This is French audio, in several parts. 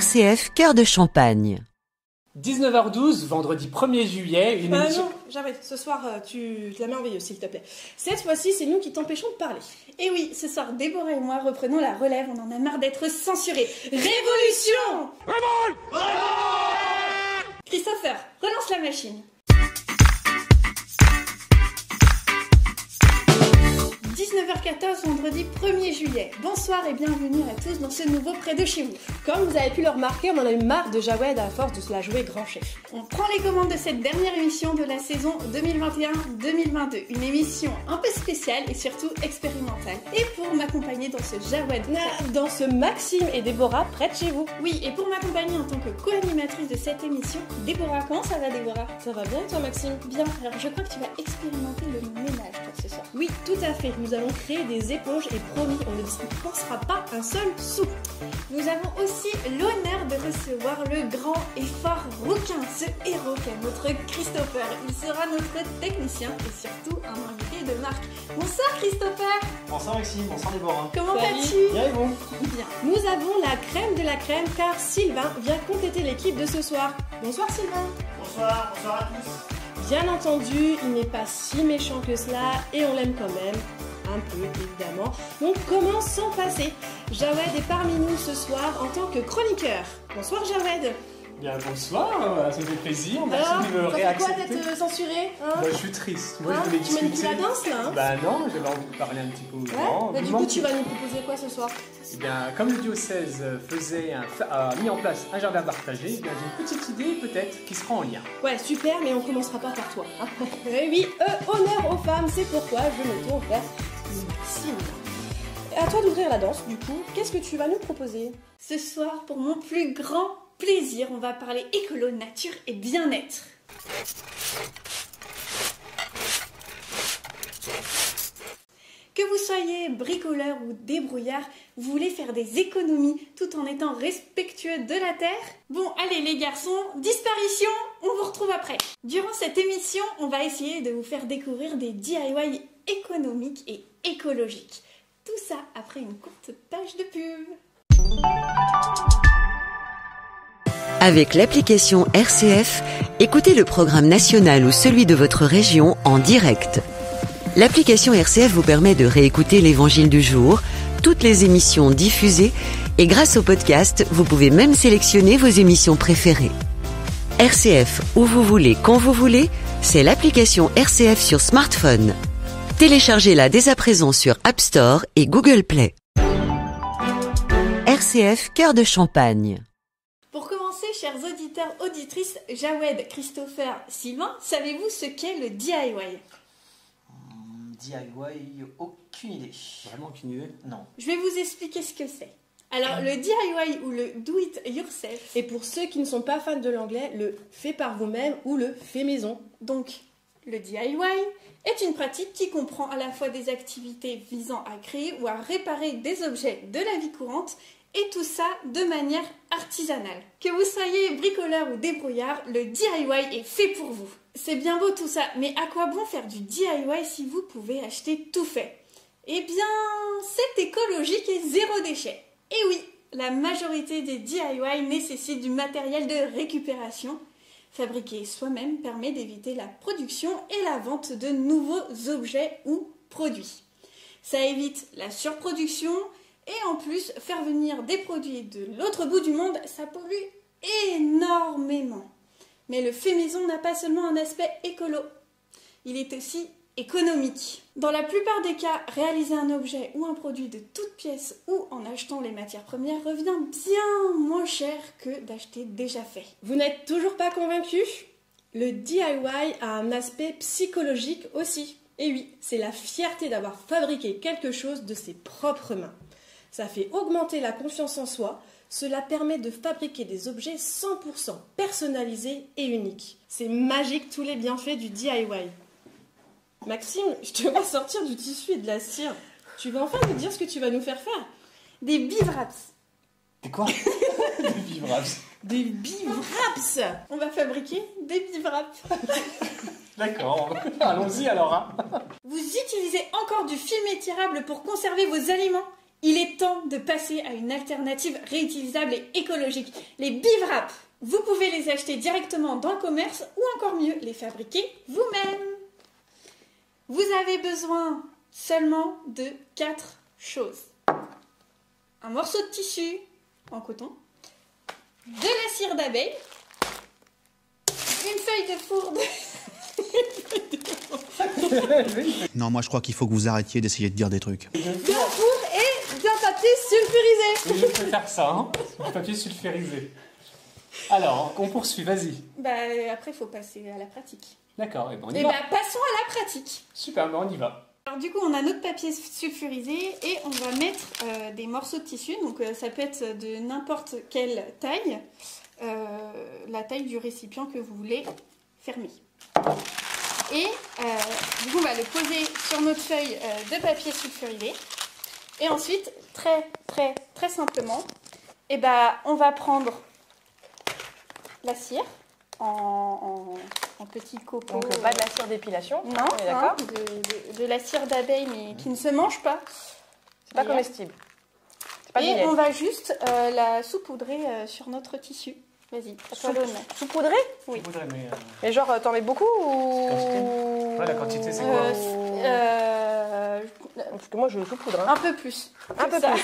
RCF Cœur de Champagne. 19h12, vendredi 1er juillet, une émission... Non, j'arrête. Ce soir, tu la merveilleuse, s'il te plaît. Cette fois-ci, c'est nous qui t'empêchons de parler. Et oui, ce soir, Déborah et moi reprenons la relève. On en a marre d'être censurés. Révolution! Christopher, relance la machine. 19h14, vendredi 1er juillet. Bonsoir et bienvenue à tous dans ce nouveau Près de chez vous. Comme vous avez pu le remarquer, on en a eu marre de Jawed à force de se la jouer grand chef. On prend les commandes de cette dernière émission de la saison 2021-2022. Une émission un peu spéciale et surtout expérimentale. Et pour m'accompagner dans ce Jawed, Dans ce Maxime et Déborah près de chez vous. oui, et pour m'accompagner en tant que co-animatrice de cette émission, Déborah. Comment ça va, Déborah? Ça va bien toi Maxime? Bien, alors je crois que tu vas expérimenter le ménage toi ce soir. Oui, tout à fait. Nous allons créer des éponges et promis, on ne dépensera pas un seul sou. Nous avons aussi l'honneur de recevoir le grand et fort rouquin, ce héros qu'est notre Christopher. Il sera notre technicien et surtout un invité de marque. Bonsoir Christopher. Bonsoir Maxime, bonsoir Déborah. Comment Salut. vas-tu? Bien et vous? Bien. Nous avons la crème de la crème car Sylvain vient compléter l'équipe de ce soir. Bonsoir Sylvain. Bonsoir à tous. Bien entendu, il n'est pas si méchant que cela et on l'aime quand même. Un peu évidemment. Donc comment s'en passer? Jawed est parmi nous ce soir en tant que chroniqueur. Bonsoir Jawed. Bien, bonsoir, ça me fait plaisir, merci Alors, de me ça fait quoi réaccepter. d'être censuré hein? Bah, je suis triste, moi Hein je voulais Tu manipules discuter. la danse là hein? Bah non, j'avais envie de parler un petit peu aux gens. Ouais. Bah, du coup tu vas nous proposer quoi ce soir? Eh bien, comme le diocèse a mis en place un jardin partagé, eh bien, j'ai une petite idée peut-être qui sera en lien. Ouais super mais on commencera pas par toi. Hein. Oui, honneur aux femmes, c'est pourquoi je me tourne vers Maxime. À toi d'ouvrir la danse du coup, qu'est-ce que tu vas nous proposer? Ce soir, pour mon plus grand plaisir, on va parler écolo, nature et bien-être. Que vous soyez bricoleur ou débrouillard, vous voulez faire des économies tout en étant respectueux de la terre? Bon, allez les garçons, disparition, on vous retrouve après. Durant cette émission, on va essayer de vous faire découvrir des DIY économiques et écologiques. Tout ça après une courte page de pub. Avec l'application RCF, écoutez le programme national ou celui de votre région en direct. L'application RCF vous permet de réécouter l'Évangile du jour, toutes les émissions diffusées et grâce au podcast, vous pouvez même sélectionner vos émissions préférées. RCF, où vous voulez, quand vous voulez, c'est l'application RCF sur smartphone. Téléchargez-la dès à présent sur App Store et Google Play. RCF Cœur de Champagne. Pour commencer, chers auditeurs, auditrices, Jawed, Christopher, Sylvain, savez-vous ce qu'est le DIY? DIY, aucune idée. Vraiment aucune idée? Non. Je vais vous expliquer ce que c'est. Alors, le DIY ou le do it yourself, Et pour ceux qui ne sont pas fans de l'anglais, le fait par vous-même ou le fait maison. donc le DIY, est une pratique qui comprend à la fois des activités visant à créer ou à réparer des objets de la vie courante et tout ça de manière artisanale. Que vous soyez bricoleur ou débrouillard, le DIY est fait pour vous. C'est bien beau tout ça, mais à quoi bon faire du DIY si vous pouvez acheter tout fait? Eh bien, c'est écologique et zéro déchet. Et oui, la majorité des DIY nécessitent du matériel de récupération. Fabriquer soi-même permet d'éviter la production et la vente de nouveaux objets ou produits. Ça évite la surproduction et en plus, faire venir des produits de l'autre bout du monde, ça pollue énormément. Mais le fait maison n'a pas seulement un aspect écolo, il est aussi économique. Dans la plupart des cas, réaliser un objet ou un produit de toute pièce ou en achetant les matières premières revient bien moins cher que d'acheter déjà fait. Vous n'êtes toujours pas convaincu? Le DIY a un aspect psychologique aussi. Et oui, c'est la fierté d'avoir fabriqué quelque chose de ses propres mains. Ça fait augmenter la confiance en soi, cela permet de fabriquer des objets 100% personnalisés et uniques. C'est magique tous les bienfaits du DIY. Maxime, je te vois sortir du tissu et de la cire. Tu vas enfin nous dire ce que tu vas nous faire faire? Des bivraps. Des quoi? Des vivrables. Des bivraps. On va fabriquer des bivraps. D'accord, allons-y alors. Hein. Vous utilisez encore du film étirable pour conserver vos aliments? Il est temps de passer à une alternative réutilisable et écologique. Les bivraps, vous pouvez les acheter directement dans le commerce ou encore mieux, les fabriquer vous-même. Vous avez besoin seulement de 4 choses. Un morceau de tissu en coton, de la cire d'abeille, une feuille de four Non, moi je crois qu'il faut que vous arrêtiez d'essayer de dire des trucs. d'un four et d'un papier sulfurisé. Je peux faire ça, hein. Du papier sulfurisé. Alors, on poursuit, vas-y. Bah après, il faut passer à la pratique. D'accord, et ben on y Et va. bah passons à la pratique. Super, ben on y va. Alors du coup, on a notre papier sulfurisé et on va mettre des morceaux de tissu. Donc ça peut être de n'importe quelle taille, la taille du récipient que vous voulez fermer. Et du coup, on va le poser sur notre feuille de papier sulfurisé. Et ensuite, très simplement, et ben, on va prendre la cire en petits copeaux. Donc pas de la cire d'épilation. Non, on est d'accord. de la cire d'abeille, mais qui ne se mange pas. C'est pas D'ailleurs. comestible. C'est pas du Et miel. on va juste la saupoudrer sur notre tissu. Vas-y, à toi l'honneur. Saupoudré? Oui. Je voudrais, mais... Mais genre, t'en mets beaucoup ou... Ouais, la quantité, c'est quoi? Parce que moi, je saupoudre. Hein. Un peu plus. Un peu ça. plus.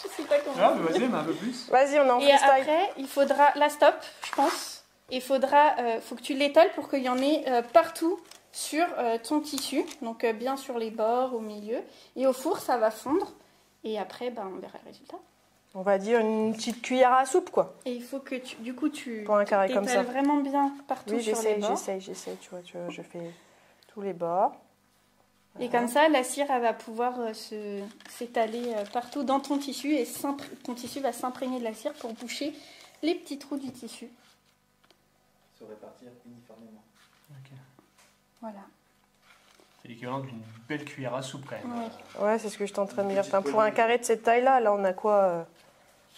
Je sais pas comment. Ah, mais vas-y, mais un peu plus. Vas-y, on est en Et freestyle. après, il faudra la stop, je pense. Il faudra, faut que tu l'étales pour qu'il y en ait partout sur ton tissu. Donc bien sur les bords, au milieu. Et au four, ça va fondre. Et après, on verra le résultat. On va dire une petite cuillère à soupe, quoi. Et il faut que tu Pour un carré comme ça. t'étales vraiment bien partout Oui, sur les j'essaye, bords. j'essaye. Tu vois, je fais tous les bords. Et comme ça, la cire, elle va pouvoir s'étaler partout dans ton tissu. Et ton tissu va s'imprégner de la cire pour boucher les petits trous du tissu. Se répartir uniformément. Ok. Voilà. C'est l'équivalent d'une belle cuillère à soupe, quand même. Oui. Ouais, c'est ce que j'étais en train de me dire. Enfin, pour un carré de cette taille-là, là, on a quoi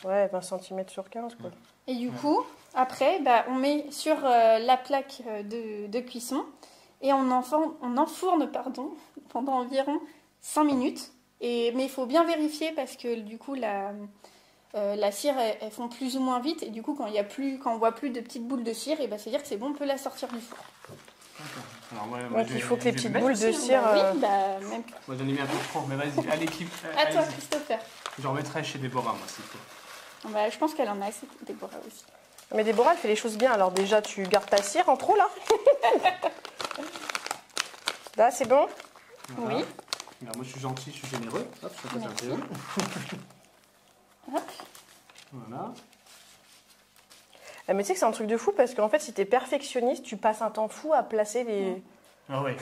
ouais, 20 cm sur 15, quoi. Et du coup, après, on met sur la plaque de cuisson et on enfourne pendant environ 5 minutes. Mais il faut bien vérifier parce que du coup, la cire, elle fond plus ou moins vite. Et du coup, quand on voit plus de petites boules de cire, c'est-à-dire que c'est bon, on peut la sortir du four. Alors, moi, Donc, il faut que les petites boules de Oui, cire... même. Moi, j'en ai mis un peu trop, mais vas-y, à l'équipe. À toi, allez-y. Christopher. J'en mettrai chez Déborah, moi, s'il faut. Je pense qu'elle en a assez, Déborah aussi. Mais Déborah, elle fait les choses bien. Alors déjà, tu gardes ta cire en trop, là. Là, c'est bon? Voilà. Oui. Alors, moi, je suis gentil, je suis généreux. Hop, je fais ça un Merci. peu. Hop. Voilà. Mais tu sais que c'est un truc de fou parce qu'en fait, si t'es perfectionniste, tu passes un temps fou à placer les... Ah ouais.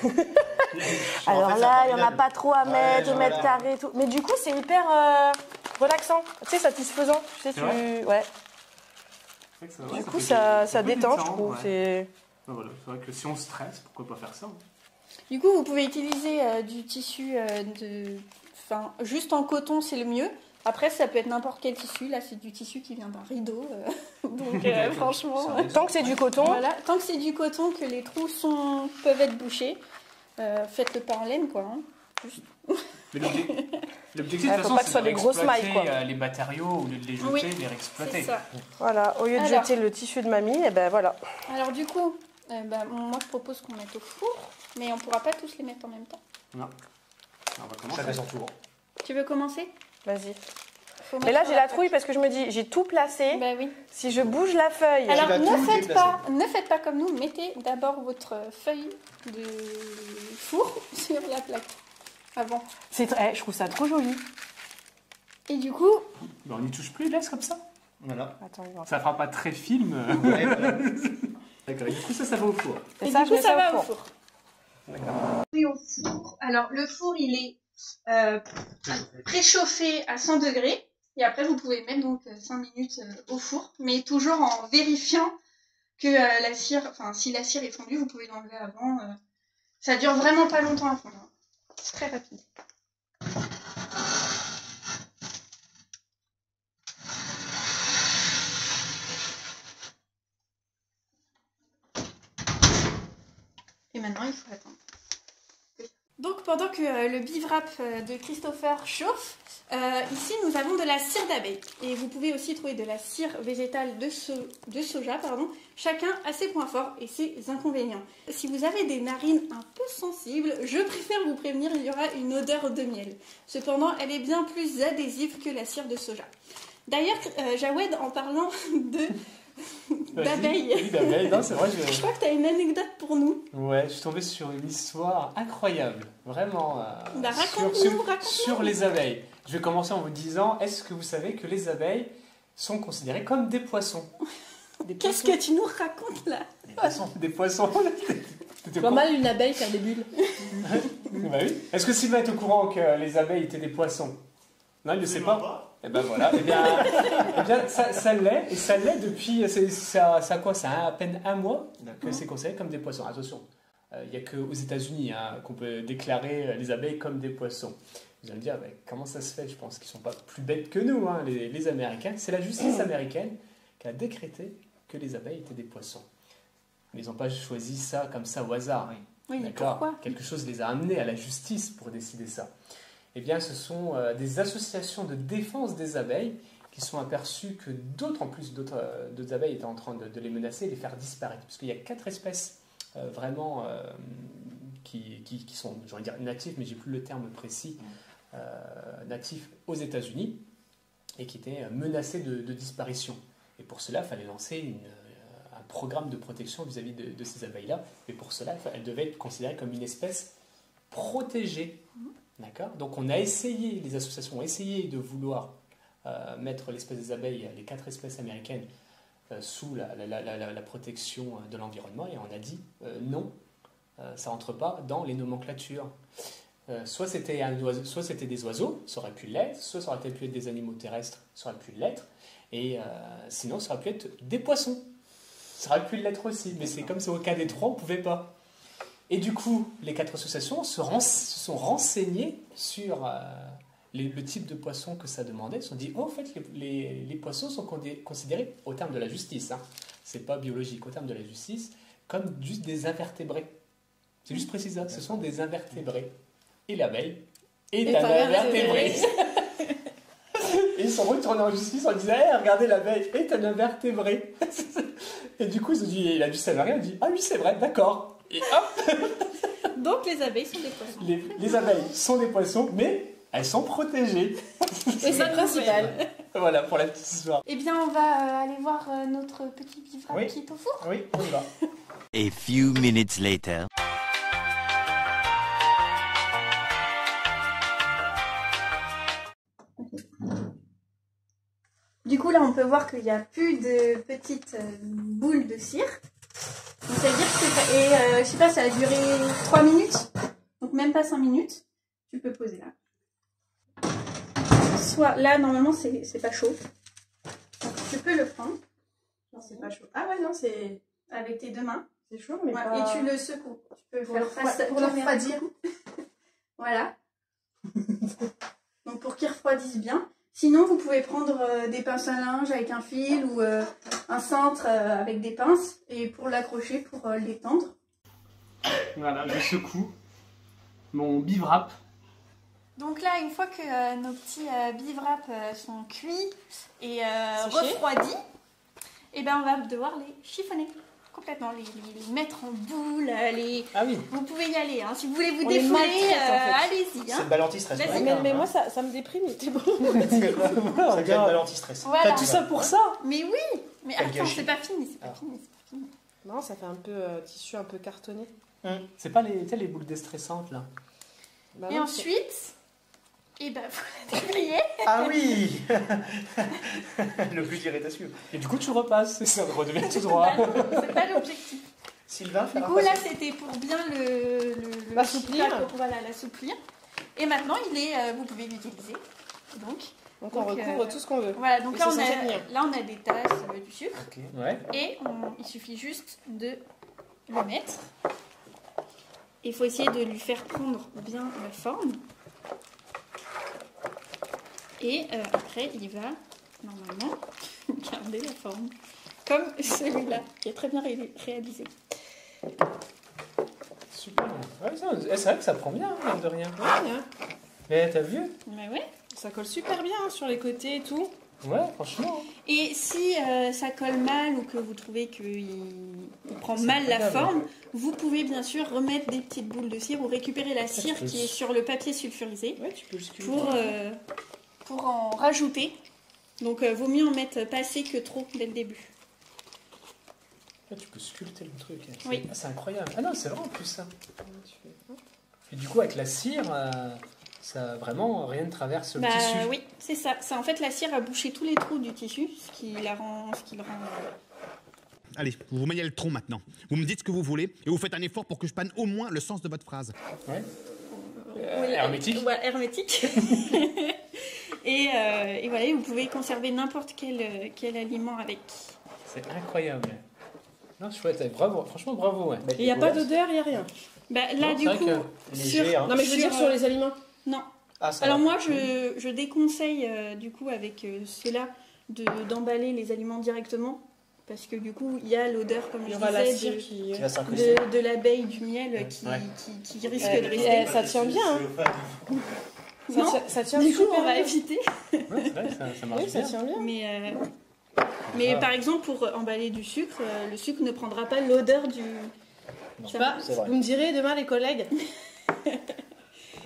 Alors là, il n'y en a pas trop à Ouais, mettre, au voilà. mètre carré et tout. Mais du coup, c'est hyper relaxant. Tu sais, satisfaisant. Tu sais, C'est vrai ouais. C'est vrai que ça, Du ça coup, fait ça fait du détend, temps, je trouve. ouais. C'est... Ah, voilà. C'est vrai que si on stresse, pourquoi pas faire ça, hein. Du coup, vous pouvez utiliser du tissu juste en coton, c'est le mieux. Après, ça peut être n'importe quel tissu. Là, c'est du tissu qui vient d'un rideau. Donc, franchement, Ça Tant que c'est du coton, voilà. Tant que c'est du coton, que les trous peuvent être bouchés, faites-le pas en laine, quoi. Hein. Mais l'objectif, de toute faut façon, pas que c'est ce soit de des grosses mailles, réexploiter, quoi. les matériaux, au lieu de les jeter, Oui, de les réexploiter. C'est ça. voilà, au lieu de Alors. jeter le tissu de mamie, et ben voilà. Alors, du coup, moi, je propose qu'on mette au four, mais on pourra pas tous les mettre en même temps. Non. Alors, on va commencer. Chacun son tour. Tu veux commencer? Vas-y. Faut Mais là, mettre j'ai la trouille parce que je me dis, j'ai tout placé. Bah oui. Si je bouge la feuille... Alors, vas tout ne faites pas comme nous. Mettez d'abord votre feuille de four sur la plaque avant. je trouve ça trop joli. Et du coup, Ben, on n'y touche plus, laisse comme ça. Voilà. Attends, il va- Ça fera pas très film. Ouais, voilà. D'accord. Et du coup, ça va au four. Et et ça, du je coup mets ça au va au four. four. D'accord. Oui, au four. Alors, le four, il est préchauffé à 100 degrés. Et après, vous pouvez mettre donc 5 minutes au four. Mais toujours en vérifiant que la cire, enfin, si la cire est fondue, vous pouvez l'enlever avant. Ça dure vraiment pas longtemps à fondre. C'est très rapide. Et maintenant, il faut attendre. Donc pendant que le bivrap de Christopher chauffe, ici nous avons de la cire d'abeille. Et vous pouvez aussi trouver de la cire végétale de soja, chacun a ses points forts et ses inconvénients. Si vous avez des narines un peu sensibles, je préfère vous prévenir, il y aura une odeur de miel. Cependant, elle est bien plus adhésive que la cire de soja. D'ailleurs, Jawed, en parlant d'abeilles. Oui, d'abeilles, non, c'est vrai. Je crois que tu as une anecdote pour nous. Ouais, je suis tombé sur une histoire incroyable, vraiment, Bah, raconte-nous. sur les abeilles. Je vais commencer en vous disant, est-ce que vous savez que les abeilles sont considérées comme des poissons? Qu'est-ce que tu nous racontes là? Des poissons. C'est pas mal une abeille faire des bulles. Bah oui. Est-ce que Sylvain est au courant que les abeilles étaient des poissons? Non, il ne sait pas. Et ben voilà. Eh bien ça l'est, et ça l'est depuis. Ça a quoi? Ça a à peine un mois que c'est considéré comme des poissons. Attention, il n'y a qu'aux États-Unis qu'on peut déclarer les abeilles comme des poissons. Vous allez me dire, comment ça se fait? Je pense qu'ils ne sont pas plus bêtes que nous, les Américains. C'est la justice américaine qui a décrété que les abeilles étaient des poissons. Mais ils n'ont pas choisi ça comme ça au hasard. Oui, mais D'accord. pourquoi? Quelque chose les a amenés à la justice pour décider ça. Eh bien, ce sont des associations de défense des abeilles qui sont aperçues que d'autres abeilles étaient en train de les menacer et les faire disparaître. Parce qu'il y a 4 espèces vraiment qui sont, j'aurais dire natives, mais j'ai plus le terme précis, natifs aux États-Unis et qui étaient menacées de disparition. Et pour cela, il fallait lancer un programme de protection vis-à-vis de ces abeilles-là. Et pour cela, elles devaient être considérées comme une espèce protégée. D'accord. Donc les associations ont essayé de vouloir mettre l'espèce des abeilles, les 4 espèces américaines, sous la protection de l'environnement, et on a dit non, ça rentre pas dans les nomenclatures. Soit c'était des oiseaux, ça aurait pu l'être, soit ça aurait pu être des animaux terrestres, ça aurait pu l'être, et sinon ça aurait pu être des poissons, ça aurait pu l'être aussi, mais c'est comme c'est au cas des 3, on ne pouvait pas. Et du coup, les 4 associations se sont renseignées sur le type de poisson que ça demandait. Ils se sont dit, en fait, les poissons sont considérés, au terme de la justice, c'est pas biologique, au terme de la justice, comme juste des invertébrés. C'est juste précis ça, ce sont des invertébrés. Et l'abeille est un invertébré. Et ils sont retournés en justice en disant, regardez, l'abeille est un invertébré. Et du coup, il a dû savoir, il a dit, ah oui, c'est vrai, d'accord. Et hop. Donc les abeilles sont des poissons. Les abeilles sont des poissons, mais elles sont protégées. Et c'est le principal. Voilà pour la petite histoire. Eh bien, on va aller voir notre petit bivrap qui est au four. Oui, on y va. A few minutes later. Du coup, là, on peut voir qu'il n'y a plus de petites boules de cire. Donc, ça veut dire que je sais pas, ça a duré 3 minutes. Donc, même pas 5 minutes. Tu peux poser là. Soit là, normalement, c'est pas chaud. Donc, tu peux le prendre. Non, c'est pas chaud. Ah ouais, non, c'est Avec tes 2 mains. c'est chaud, mais Ouais, pas... et tu le secoues. Tu peux Pour faire le face pour le refroidir. Voilà. Donc, pour qu'il refroidisse bien. Sinon, vous pouvez prendre des pinces à linge avec un fil ou un cintre avec des pinces et pour l'accrocher, pour l'étendre. Voilà, je secoue mon bivrap. Donc là, une fois que nos petits bivraps sont cuits et Séchés. refroidis, et ben on va devoir les chiffonner complètement, les mettre en boule. Ah oui. Vous pouvez y aller, hein. Si vous voulez vous On les défouler, maltraite, en fait. allez-y. C'est Hein. le bal anti-stress. Vas-y. par Mais, exemple, moi, ça me déprime, c'est bon. C'est le bal anti-stress. Voilà. T'as tout ça pour ça? Mais oui. Mais Quel attends, gâchis. c'est pas fini, c'est pas Ah. fini, c'est pas fini. Non, ça fait un peu tissu un peu cartonné. C'est pas les boules déstressantes là. Bah Et non, ensuite, et ben vous la dépliez. Ah oui. Le but d'irritation. Et du coup, tu repasses, et ça redevient tout droit. C'est pas l'objectif. Sylvain, Du faire coup, un là, passage. c'était pour bien L'assouplir. Voilà, l'assouplir. Et maintenant, vous pouvez l'utiliser. Donc on recouvre tout ce qu'on veut. voilà, donc Et là c'est censé tenir. on a des tasses du sucre. Ouais. Et il suffit juste de le mettre. Il faut essayer de lui faire prendre bien la forme. Et après, il va normalement garder la forme. Comme celui-là, qui est très bien réalisé. Super. Ouais, c'est vrai que ça prend bien, hein, de rien. Ouais, hein. Mais t'as vu? Mais ouais. Ça colle super bien hein, sur les côtés et tout. Ouais, franchement. Et si ça colle mal ou que vous trouvez qu'il prend mal la incroyable. forme, vous pouvez bien sûr remettre des petites boules de cire ou récupérer la cire peux- qui est sur le papier sulfurisé Ouais, tu peux le sculpter. pour en rajouter. Donc vaut mieux en mettre pas assez que trop dès le début. Là, tu peux sculpter le truc. Oui. C'est incroyable. Ah non, c'est vrai en plus ça. Et du coup, avec la cire, ça vraiment rien ne traverse le tissu. Oui, c'est ça. En fait, la cire a bouché tous les trous du tissu, ce qui le rend. Allez, vous vous mêlez le tronc maintenant. Vous me dites ce que vous voulez et vous faites un effort pour que je panne au moins le sens de votre phrase. Ouais. Oui, hermétique. Voilà, hermétique. et voilà, vous pouvez conserver n'importe quel aliment avec. C'est incroyable. Non, chouette. Bravo. Franchement, bravo. Ouais. Et il n'y a pas d'odeur, il n'y a rien. Là, Non, du c'est vrai coup. que- Léger, hein. Non, mais je veux dire sur les aliments. Non. Ah, ça Alors, va. moi, je déconseille, du coup, avec cela, d'emballer les aliments directement. Parce que, du coup, il y a l'odeur, comme Il y je aura la disais, cire qui... Qui va s'incruster. de l'abeille, du miel qui risque de rester. Ça tient bien. Hein. Non. Ça tient Du coup, super on va bien. éviter. Ouais, c'est vrai, ça marche Oui, ça bien. tient bien. Mais par exemple, pour emballer du sucre, le sucre ne prendra pas l'odeur du. Non, Ça va. c'est vrai. Vous me direz demain, les collègues.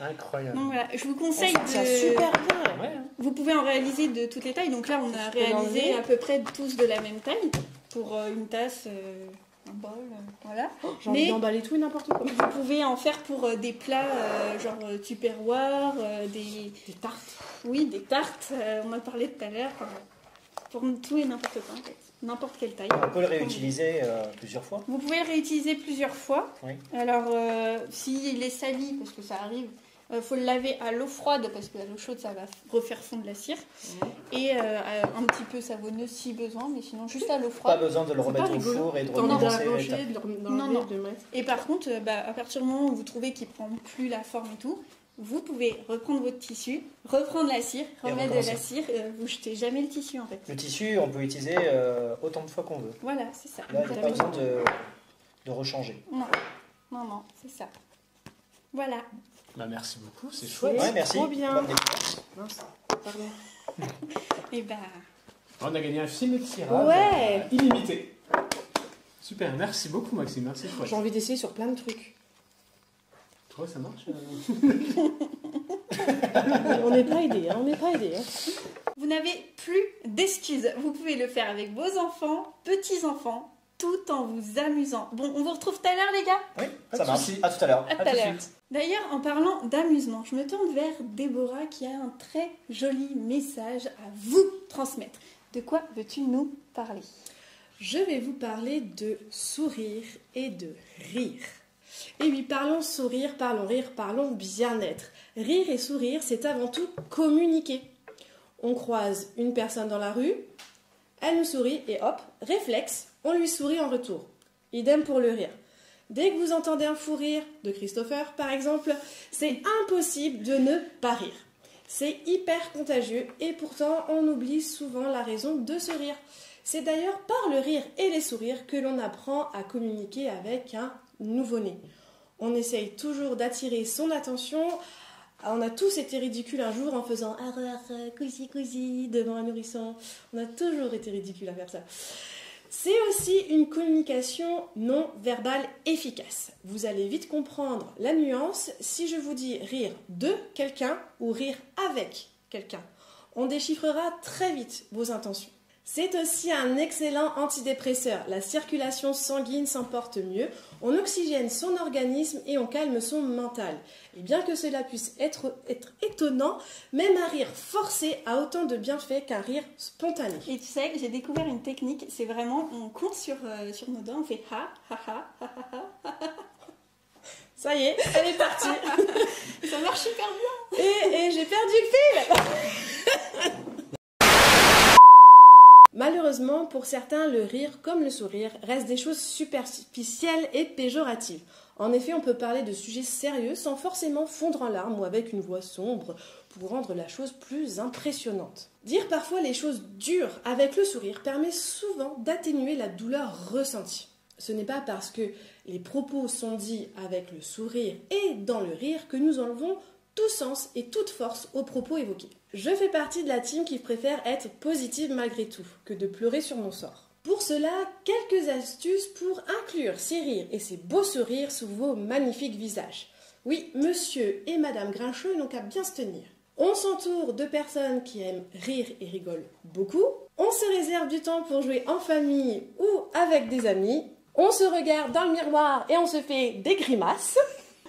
Incroyable. Donc voilà, je vous conseille Ça tient de. super bien. Ouais, hein. Vous pouvez en réaliser de toutes les tailles. Donc là, on a peux réalisé l'enlever. à peu près tous de la même taille pour une tasse, un bol, voilà. J'ai envie Mais d'emballer tout et n'importe quoi. vous pouvez en faire pour des plats genre tupperware, des tartes. Oui, des tartes. On en parlait tout à l'heure. Pour tout et n'importe quoi, en fait. N'importe quelle taille. On peut le réutiliser plusieurs fois. Vous pouvez le réutiliser plusieurs fois. Oui. Alors, s'il est sali, parce que ça arrive, faut le laver à l'eau froide, parce que à l'eau chaude, ça va refaire fondre la cire. Et un petit peu savonneuse si besoin, mais sinon juste à l'eau Pas froide. besoin de le remettre au four et de T'en as recommencer. d'arranger, l'étape. de le Non, non. de le mettre. Et par contre, à partir du moment où vous trouvez qu'il prend plus la forme et tout, vous pouvez reprendre votre tissu, reprendre la cire, Et remettre de la recommencer. cire, vous jetez jamais le tissu en fait. Le tissu, on peut l'utiliser autant de fois qu'on veut. Voilà, c'est ça. Là, il n'y a pas besoin de rechanger. Non, non, c'est ça. Voilà. Bah, merci beaucoup, c'est chouette. Ouais, merci. trop bien. Bonne découverte. Mince, pardon. Et bah. On a gagné un film de tirage Ouais. illimité. Super, merci beaucoup Maxime, merci chouette. J'ai envie d'essayer sur plein de trucs. Toi, ça marche On n'est pas aidés, hein, on n'est pas aidés. Hein. Vous n'avez plus d'excuses. Vous pouvez le faire avec vos enfants, petits-enfants, tout en vous amusant. Bon, on vous retrouve tout à l'heure, les gars. Oui, Pas ça de marche. souci. À tout à l'heure. À tout tout à de l'heure. suite. D'ailleurs, en parlant d'amusement, je me tourne vers Déborah qui a un très joli message à vous transmettre. De quoi veux-tu nous parler? Je vais vous parler de sourire et de rire. Et oui, parlons sourire, parlons rire, parlons bien-être. Rire et sourire, c'est avant tout communiquer. On croise une personne dans la rue, elle nous sourit et hop, réflexe, on lui sourit en retour. Idem pour le rire. Dès que vous entendez un fou rire de Christopher, par exemple, c'est impossible de ne pas rire. C'est hyper contagieux et pourtant on oublie souvent la raison de ce rire. C'est d'ailleurs par le rire et les sourires que l'on apprend à communiquer avec un nouveau-né. On essaye toujours d'attirer son attention. On a tous été ridicules un jour en faisant cousi cousi devant un nourrisson. On a toujours été ridicules à faire ça. C'est aussi une communication non verbale efficace. Vous allez vite comprendre la nuance si je vous dis rire de quelqu'un ou rire avec quelqu'un. On déchiffrera très vite vos intentions. C'est aussi un excellent antidépresseur. La circulation sanguine s'emporte mieux, on oxygène son organisme et on calme son mental. Et bien que cela puisse être étonnant, même un rire forcé a autant de bienfaits qu'un rire spontané. Et tu sais que j'ai découvert une technique, c'est vraiment, on compte sur nos doigts, on fait ha, ha, ha, ha, ha, ha. Ça y est, elle est partie. Ça marche super bien. Et j'ai perdu le fil. Malheureusement, pour certains, le rire comme le sourire restent des choses superficielles et péjoratives. En effet, on peut parler de sujets sérieux sans forcément fondre en larmes ou avec une voix sombre pour rendre la chose plus impressionnante. Dire parfois les choses dures avec le sourire permet souvent d'atténuer la douleur ressentie. Ce n'est pas parce que les propos sont dits avec le sourire et dans le rire que nous enlevons tout sens et toute force aux propos évoqués. Je fais partie de la team qui préfère être positive malgré tout que de pleurer sur mon sort. Pour cela, quelques astuces pour inclure ces rires et ces beaux sourires sous vos magnifiques visages. Oui, monsieur et madame Grincheux n'ont qu'à bien se tenir. On s'entoure de personnes qui aiment rire et rigolent beaucoup. On se réserve du temps pour jouer en famille ou avec des amis. On se regarde dans le miroir et on se fait des grimaces.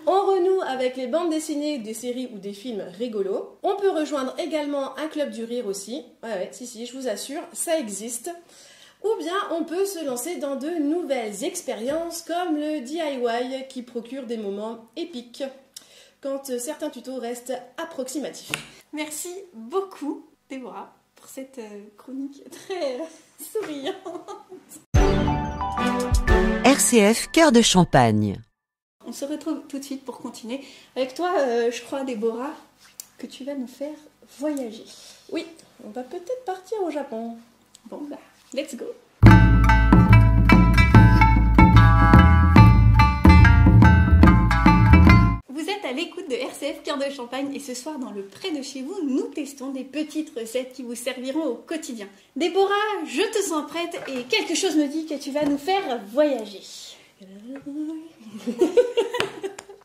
On renoue avec les bandes dessinées, des séries ou des films rigolos. On peut rejoindre également un club du rire aussi. Ouais, si, je vous assure, ça existe. Ou bien on peut se lancer dans de nouvelles expériences comme le DIY qui procure des moments épiques quand certains tutos restent approximatifs. Merci beaucoup, Déborah, pour cette chronique très souriante. RCF Cœur de Champagne. On se retrouve tout de suite pour continuer. Avec toi, je crois, Déborah, que tu vas nous faire voyager. Oui, on va peut-être partir au Japon. Bon, bah, let's go. Vous êtes à l'écoute de RCF Cœur de Champagne et ce soir, dans le près de chez vous, nous testons des petites recettes qui vous serviront au quotidien. Déborah, je te sens prête et quelque chose me dit que tu vas nous faire voyager.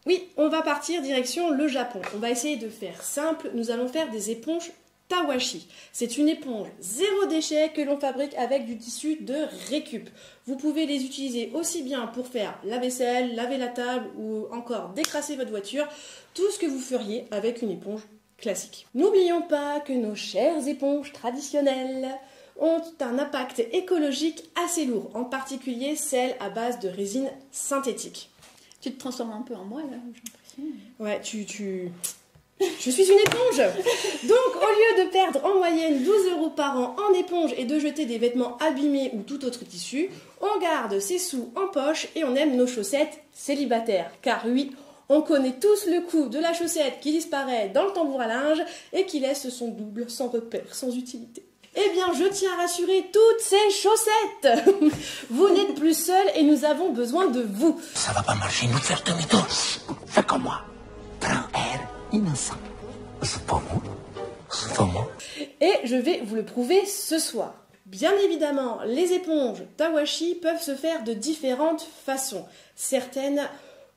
Oui, on va partir direction le Japon. On va essayer de faire simple. Nous allons faire des éponges Tawashi. C'est une éponge zéro déchet que l'on fabrique avec du tissu de récup. Vous pouvez les utiliser aussi bien pour faire la vaisselle, laver la table ou encore décrasser votre voiture. Tout ce que vous feriez avec une éponge classique. N'oublions pas que nos chères éponges traditionnelles ont un impact écologique assez lourd, en particulier celles à base de résine synthétique. Tu te transformes un peu en moi, là, j'ai l'impression. Ouais, Je suis une éponge. Donc, au lieu de perdre en moyenne 12 € par an en éponge et de jeter des vêtements abîmés ou tout autre tissu, on garde ses sous en poche et on aime nos chaussettes célibataires. Car oui, on connaît tous le coup de la chaussette qui disparaît dans le tambour à linge et qui laisse son double sans repère, sans utilité. Eh bien, je tiens à rassurer toutes ces chaussettes. Vous n'êtes plus seuls et nous avons besoin de vous. Ça va pas marcher, nous faire tourner tous. Fais comme moi. Prends air innocent. C'est pas moi. Et je vais vous le prouver ce soir. Bien évidemment, les éponges Tawashi peuvent se faire de différentes façons. Certaines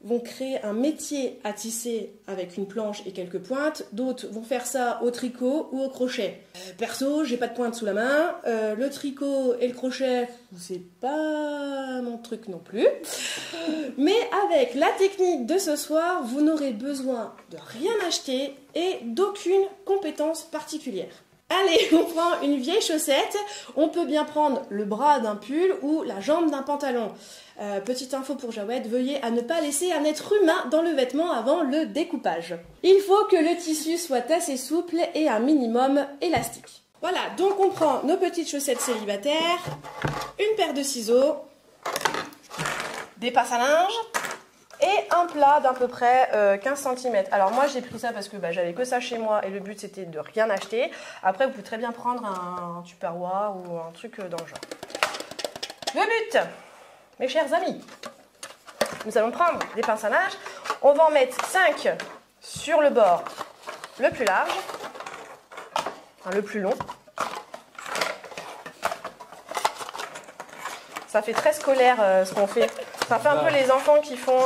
vont créer un métier à tisser avec une planche et quelques pointes. D'autres vont faire ça au tricot ou au crochet. Perso, j'ai pas de pointe sous la main. Le tricot et le crochet, c'est pas mon truc non plus. Mais avec la technique de ce soir, vous n'aurez besoin de rien acheter et d'aucune compétence particulière. Allez, on prend une vieille chaussette. On peut bien prendre le bras d'un pull ou la jambe d'un pantalon. Petite info pour Jawed, veuillez à ne pas laisser un être humain dans le vêtement avant le découpage. Il faut que le tissu soit assez souple et un minimum élastique. Voilà, donc on prend nos petites chaussettes célibataires, une paire de ciseaux, des passes à linge et un plat d'à peu près 15 cm. Alors moi j'ai pris ça parce que j'avais que ça chez moi et le but c'était de rien acheter. Après vous pouvez très bien prendre un tupperware ou un truc dans le genre. Le but, mes chers amis, nous allons prendre des pinces à linge. On va en mettre 5 sur le bord le plus large, enfin, le plus long. Ça fait très scolaire ce qu'on fait. Ça fait un peu les enfants qui font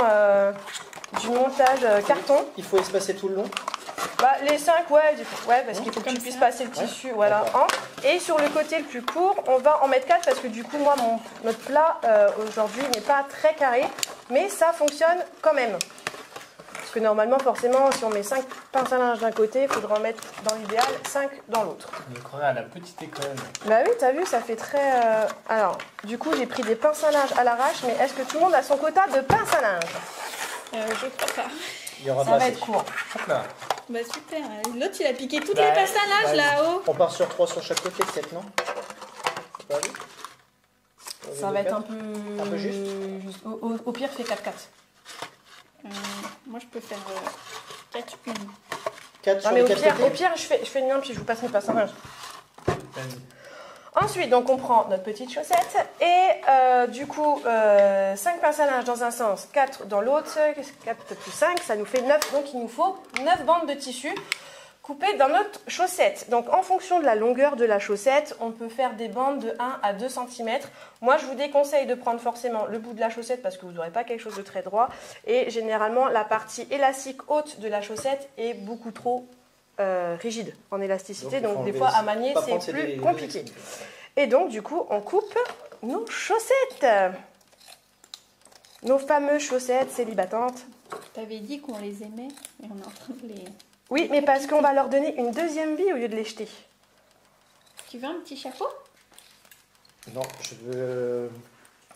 du montage carton. Il faut espacer tout le long. Les 5, ouais, parce qu'il faut que tu puisses passer le tissu, voilà. Et sur le côté le plus court, on va en mettre 4 parce que du coup, moi, notre plat aujourd'hui n'est pas très carré, mais ça fonctionne quand même. Parce que normalement, forcément, si on met 5 pinces à linge d'un côté, il faudra en mettre dans l'idéal 5 dans l'autre. On croirait à la petite école. Bah oui, t'as vu, ça fait très... Alors, du coup, j'ai pris des pinces à linge à l'arrache, mais est-ce que tout le monde a son quota de pinces à linge? Je crois pas. Il y aura Ça pas va assez. être court. Hop là. Bah super, l'autre il a piqué toutes les pinces à linge là-haut. On part sur 3 sur chaque côté, peut-être, non? Pas vu? Ça va être un peu juste. Au pire, fais 4-4. Moi je peux faire 4-1. 4 Non sur mais les au 4 pire, je fais le mien puis je vous passe mes pinces à linge. Vas-y. Ensuite, donc on prend notre petite chaussette et du coup, 5 pinces à linge dans un sens, 4 dans l'autre, 4 plus 5, ça nous fait 9. Donc il nous faut 9 bandes de tissu coupées dans notre chaussette. Donc en fonction de la longueur de la chaussette, on peut faire des bandes de 1 à 2 cm. Moi, je vous déconseille de prendre forcément le bout de la chaussette parce que vous n'aurez pas quelque chose de très droit. Et généralement, la partie élastique haute de la chaussette est beaucoup trop rigide en élasticité, donc des fois à manier c'est plus compliqué. Et donc du coup on coupe nos chaussettes, nos fameuses chaussettes célibatantes. T'avais dit qu'on les aimait et on est en train de les... Oui, mais parce qu'on va leur donner une deuxième vie au lieu de les jeter. Tu veux un petit chapeau? Non, je veux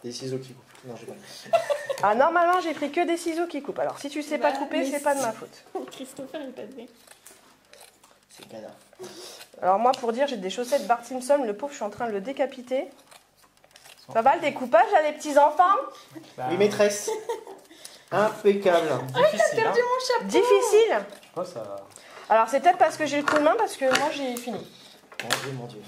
des ciseaux qui coupent. Non, j'ai pas. Ah, normalement j'ai pris que des ciseaux qui coupent, alors si tu sais pas couper, c'est pas de ma faute. Christopher il t'a dit. C'est cadavre. Alors moi pour dire j'ai des chaussettes Bart Simpson, le pauvre je suis en train de le décapiter. Ça va le découpage à les petits enfants? Oui, maîtresse. Impeccable. Difficile, hein. Difficile. Oh, ça... Alors c'est peut-être parce que j'ai le coup de main, parce que moi j'ai fini. Mon Dieu.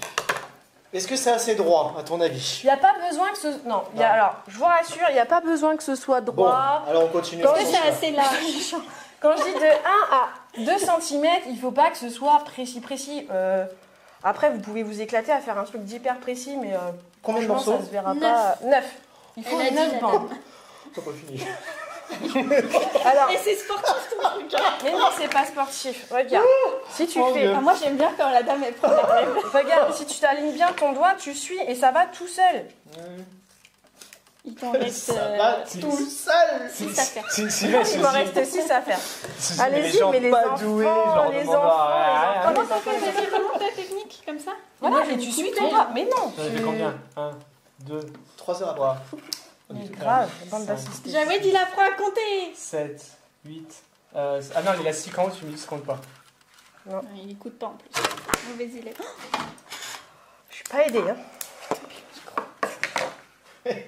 Est-ce que c'est assez droit, à ton avis? Il n'y a pas besoin que ce... Non, alors je vous rassure, il n'y a pas besoin que ce soit Bon, droit. alors on continue. Quand C'est assez large. Quand je dis de 1 à 2 cm, il ne faut pas que ce soit précis. Après, vous pouvez vous éclater à faire un truc d'hyper précis, mais Combien de franchement, morceaux? ça se verra 9. pas. 9. Il faut Elle a dit 9 la bandes. T'as pas fini. Alors, Et c'est sportif ton truc. mais non, c'est pas sportif. Regarde, si tu fais... Ah, moi j'aime bien quand la dame elle prend la rêve. Regarde, si tu t'alignes bien ton doigt, tu suis et ça va tout seul. Il t'en reste Ça va tout seul. 6 à faire. Si, Il m'en reste 6 à faire. Allez-y, mais les pas enfants, doués, genre les demande enfants, rien. Comment t'en fais? Vas-y, remonte ta technique comme ça. Voilà, Moi, je et tu vais suis couper. ton doigt. Mais non. Ça fait combien 1, 2, 3 heures après. 3, Mais grave, bande d'assistés. J'avais dit la fera compter. 7, 8... ah non, il a 6 quand tu me dis que ça compte pas. Non, il écoute pas en plus. Mauvais élève. Je suis pas aidée, hein.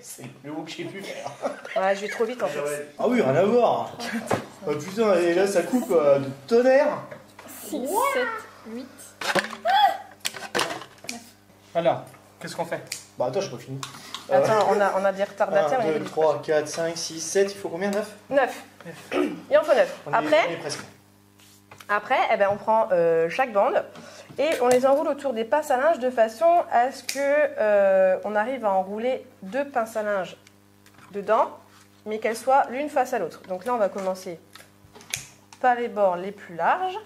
C'est le mot que j'ai pu faire. Ouais, je vais trop vite en fait. Ah oui, rien à voir. Oh, putain, et là ça coupe de tonnerre. 6, 7, 8. Alors, qu'est-ce qu'on fait? Bah attends, j'ai pas fini. Attends, on a des retardataires. 1, 2, 3, 4, 5, 6, 7, il faut combien? 9? 9. Il en faut 9. On est presque. Après, eh ben, on prend chaque bande et on les enroule autour des pinces à linge de façon à ce que on arrive à enrouler 2 pinces à linge dedans, mais qu'elles soient l'une face à l'autre. Donc là, on va commencer par les bords les plus larges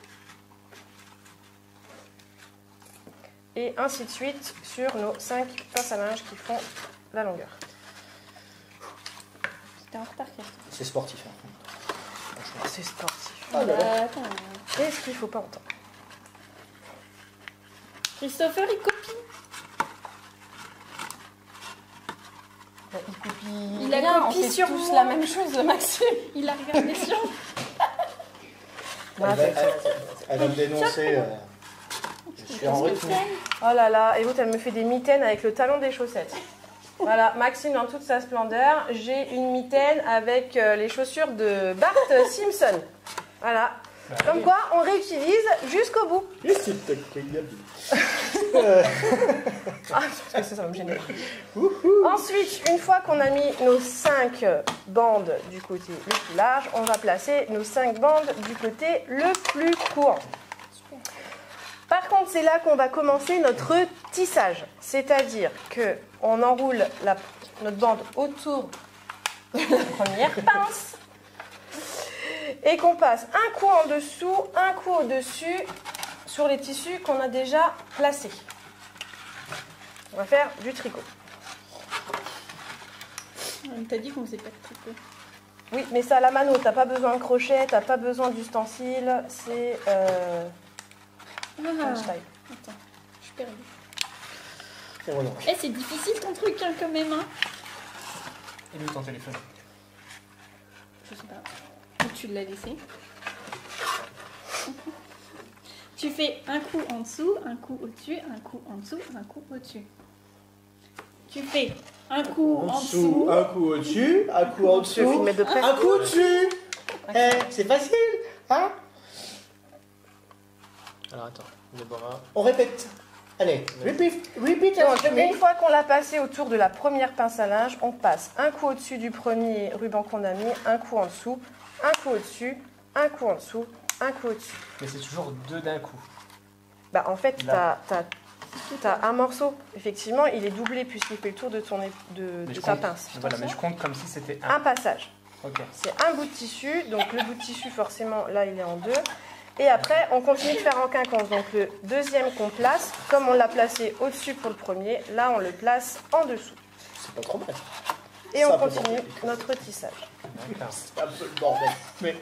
et ainsi de suite sur nos 5 pinces à linge qui font la longueur. T'es en retard, Christophe. C'est sportif. Hein. C'est sportif. Ah là là. Attends. Qu'est-ce qu'il faut pas entendre? Christopher, il copie. Il copie. Il a rien, copié on fait sur tous moi. la même chose, Maxime. Il a regardé sur. Elle va me dénoncer. Je suis en retenue. Oh là là, et l'autre elle me fait des mitaines avec le talon des chaussettes. Voilà, Maxime dans toute sa splendeur. J'ai une mitaine avec les chaussures de Bart Simpson. Voilà. Comme quoi, on réutilise jusqu'au bout. Et c'est incroyable. Ah, parce que ça va me gêner. Ensuite, une fois qu'on a mis nos 5 bandes du côté le plus large, on va placer nos 5 bandes du côté le plus court. Par contre, c'est là qu'on va commencer notre tissage. C'est-à-dire qu'on enroule notre bande autour de la première pince et qu'on passe un coup en dessous, un coup au-dessus sur les tissus qu'on a déjà placés. On va faire du tricot. On t'a dit qu'on faisait pas de tricot. Oui, mais ça à la mano, t'as pas besoin de crochet, t'as pas besoin d'ustensiles, c'est style. Attends, je suis perdue. Et voilà. Eh, c'est difficile ton truc hein, quand même. Hein. Et où ton téléphone? Je sais pas. Où tu l'as laissé? Tu fais un coup en dessous, un coup au-dessus, un coup en dessous, un coup au-dessus. Tu fais un coup en dessous. Un coup au-dessus, un coup en Je vais dessous, filmer de près. un coup au-dessus. Eh, c'est facile, hein? Alors attends, d'abord, on répète. Allez, repeat Donc, after me. une fois qu'on l'a passé autour de la première pince à linge, on passe un coup au-dessus du premier ruban qu'on a mis, un coup en dessous, un coup au-dessus, un coup en dessous, un coup au-dessus. Mais c'est toujours 2 d'un coup. Bah, en fait, Là. t'as un morceau. Effectivement, il est doublé puisqu'il fait le tour de, Mais de je ta compte- pince. Voilà, mais je compte comme si c'était Un 1. passage. Ok. C'est un bout de tissu. Donc, le bout de tissu, forcément, là, il est en 2. Et après, on continue de faire en quinconce. Donc, le deuxième qu'on place, comme on l'a placé au-dessus pour le premier, là, on le place en dessous. C'est pas trop mal. Et on Ça, continue peut-être. notre tissage. D'accord. C'est un peu le bordel. Mais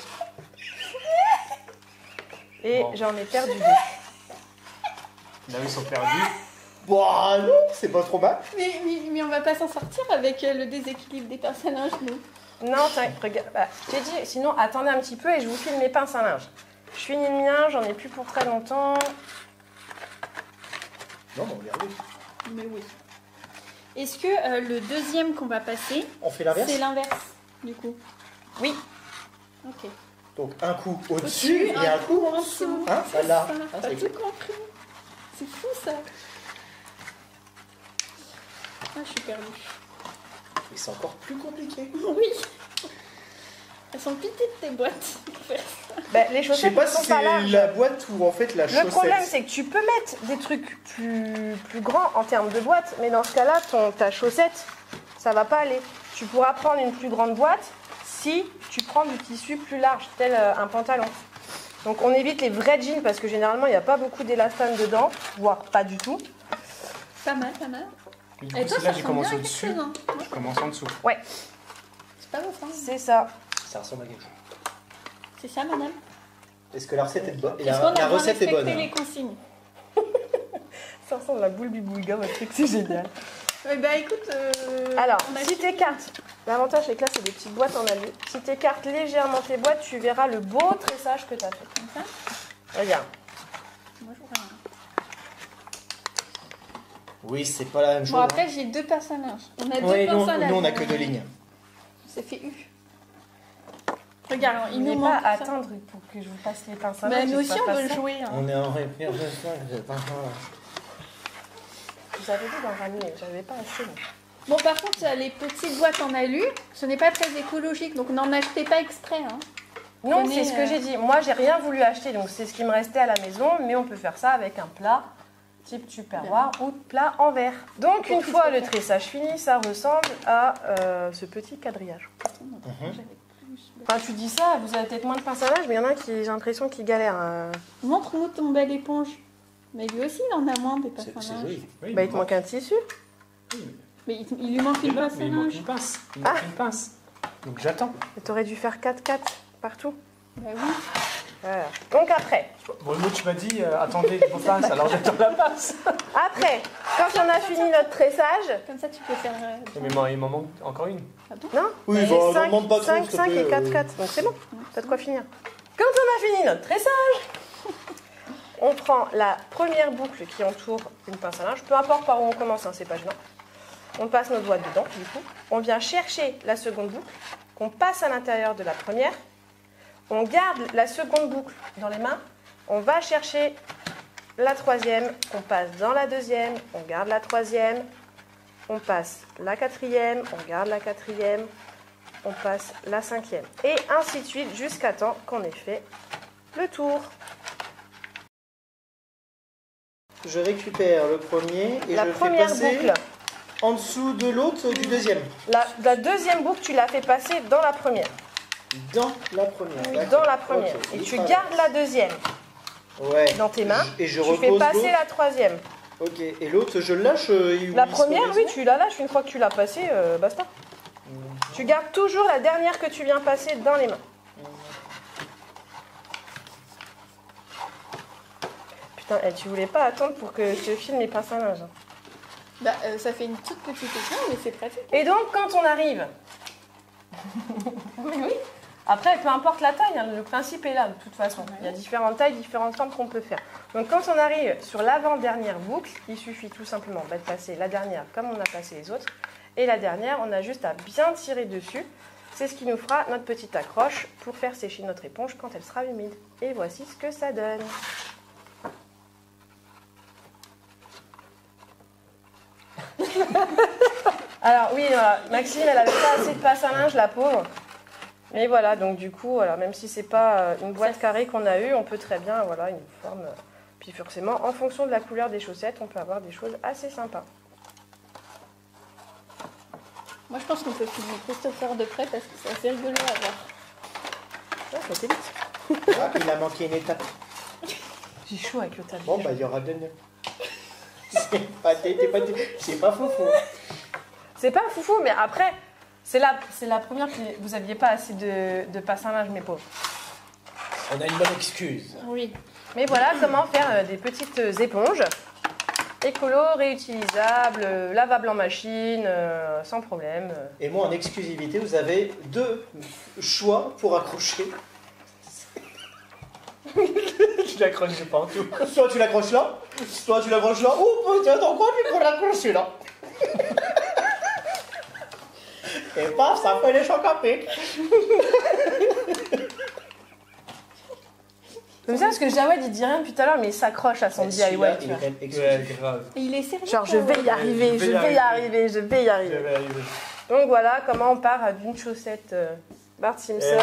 Et Bon. j'en ai perdu 2. là, ils sont perdus. Bon, non, c'est pas trop mal. Mais on va pas s'en sortir avec le déséquilibre des pinces à linge, nous. Non, regarde. Bah, j'ai dit, sinon, attendez un petit peu et je vous file mes pinces à linge. Je finis le mien, j'en ai plus pour très longtemps. Non, mais regardez. Mais oui. Est-ce que le deuxième qu'on va passer, On fait l'inverse. c'est l'inverse, du coup? Oui. Ok. Donc un coup au-dessus et un coup en dessous. Hein, C'est là. ça. Ah, T'as c'est tout compris. C'est fou, ça. Ah, je suis perdue. Et c'est encore plus compliqué. Oui. Elles sont petites, tes boîtes. pour faire ça. Bah, les Je sais chaussettes pas ne si sont pas c'est larges. la boîte ou en fait la chaussette. Le problème, c'est que tu peux mettre des trucs plus grands en termes de boîte, mais dans ce cas-là, ta chaussette, ça va pas aller. Tu pourras prendre une plus grande boîte si tu prends du tissu plus large, tel un pantalon. Donc on évite les vrais jeans parce que généralement, il n'y a pas beaucoup d'élastane dedans, voire pas du tout. Pas mal, pas mal. Mais du Et coup, toi, c'est là ça j'ai ressemble commencé bien à au-dessus. quelque chose, hein. Je commence en dessous. C'est pas votre, hein. C'est ça. Ça ressemble à quelque chose. C'est ça, madame. Est-ce que la recette est bonne? Est-ce qu'on a La bien recette est respecté bonne. les consignes? Ça ressemble à la boule biboulga, votre truc, c'est génial. Eh ben, écoute... Alors, on a si t'écartes, l'avantage c'est que là c'est des petites boîtes en alu. Si t'écartes légèrement tes boîtes, tu verras le beau tressage que t'as fait. Comme ça. Regarde. Moi, je vois rien. Oui, c'est pas la même chose. Bon, après, j'ai 2 pinces à linge. On a hein. 2 Ouais, pinces à linge. nous on a que 2 lignes. C'est fait U. Regarde, il Il nous n'est pas manque à ça. attendre pour que je vous passe les pinces à Bah, linge. nous j'ai aussi, pas on fait veut le ça. jouer. Hein. On est en réunion. C'est pas Vous avez dit d'en ramener, j'avais pas assez. moi. Bon, par contre, les petites boîtes en alu, ce n'est pas très écologique, donc n'en achetez pas exprès. Hein. Non, Prenez, c'est ce que j'ai dit. Moi, j'ai rien voulu acheter, donc c'est ce qui me restait à la maison, mais on peut faire ça avec un plat type tupperware ou plat en verre. Donc, une fois le tressage fini, ça ressemble à ce petit quadrillage. Enfin, tu dis ça, vous avez peut-être moins de pince à linge, mais il y en a qui, j'ai l'impression, qui galèrent. Montre-nous ton belle éponge. Mais lui aussi, il en a moins des pinces à C'est linge. joli. Oui, Bah, il te manque un tissu. Mais il lui manque Il une pince à il manque linge. une pince. Il manque une pince. Donc j'attends. Et t'aurais dû faire 4-4 partout. Bah oui. Voilà. Donc après, Bon, le mot, tu m'as dit, attendez vos pinces, alors j'attends la pince. quand on a fini notre tressage, Comme ça, tu peux faire... Mais il m'en manque encore une. Ah bon? non, Oui, j'ai bah, n'en 5, demande pas trop, 5, s'il te 5 et plaît, 4, 4. Donc c'est bon, t'as de quoi finir. Quand on a fini notre tressage, on prend la première boucle qui entoure une pince à linge, peu importe par où on commence, hein, c'est pas gênant. On passe nos doigts dedans, du coup. On vient chercher la seconde boucle, qu'on passe à l'intérieur de la première. On garde la seconde boucle dans les mains. On va chercher la troisième, on passe dans la deuxième, on garde la troisième. On passe la quatrième, on garde la quatrième. On passe la cinquième. Et ainsi de suite jusqu'à temps qu'on ait fait le tour. Je récupère le premier et La je le fais première passer boucle. en dessous de l'autre du deuxième. La deuxième boucle, tu l'as fait passer dans la première. Dans la première. Oui, d'accord. dans la première. Ok, Et il tu traverse. gardes la deuxième Ouais. dans tes mains. Et je Tu fais repose passer l'autre. la troisième. Ok. Et l'autre, je le lâche. La première, oui, tu la lâches. Une fois que tu l'as passée, basta. Tu gardes toujours la dernière que tu viens passer dans les mains. Putain, tu voulais pas attendre pour que je te filme les pinces à linge. hein. Bah, ça fait une toute petite éponge, mais c'est pratique. Et donc, quand on arrive... Mais oui. Après, peu importe la taille, hein, le principe est là, de toute façon. Il y a différentes tailles, différentes formes qu'on peut faire. Donc, quand on arrive sur l'avant-dernière boucle, il suffit tout simplement de passer la dernière comme on a passé les autres. Et la dernière, on a juste à bien tirer dessus. C'est ce qui nous fera notre petite accroche pour faire sécher notre éponge quand elle sera humide. Et voici ce que ça donne. Alors oui, voilà. Maxime, elle avait pas assez de passe à linge, la pauvre. Mais voilà, donc du coup, voilà, même si c'est pas une boîte carrée qu'on a eue, on peut très bien, voilà, une forme. Puis forcément, en fonction de la couleur des chaussettes, on peut avoir des choses assez sympas. Moi, je pense qu'on peut filmer Christopher de près parce que c'est assez rigolo à voir. Ouais, ça fait vite. Ah, il a manqué une étape. J'ai chaud avec le tablier. Bon, bah, il y aura deux nœuds. C'est pas foufou. C'est pas foufou, mais après, c'est la première que vous aviez pas assez de passe à linge, mes pauvres. On a une bonne excuse. Oui. Mais voilà comment faire des petites éponges. Écolo, réutilisables, lavables en machine, sans problème. Et moi, en exclusivité, vous avez deux choix pour accrocher. Je l'accroche pas en tout. Soit tu l'accroches là, soit tu l'accroches là. Oh, peut-être encore plus pour l'accrocher là. Et paf, ça fait les chocs à pic. Comme ça, parce que Jawed, il dit rien depuis tout à l'heure, mais il s'accroche à son DIY. Tu vois. Ouais, grave. Et il est sérieux. Genre, je vais y arriver, je vais y arriver, je vais y arriver. Donc voilà comment on part d'une chaussette Bart Simpson.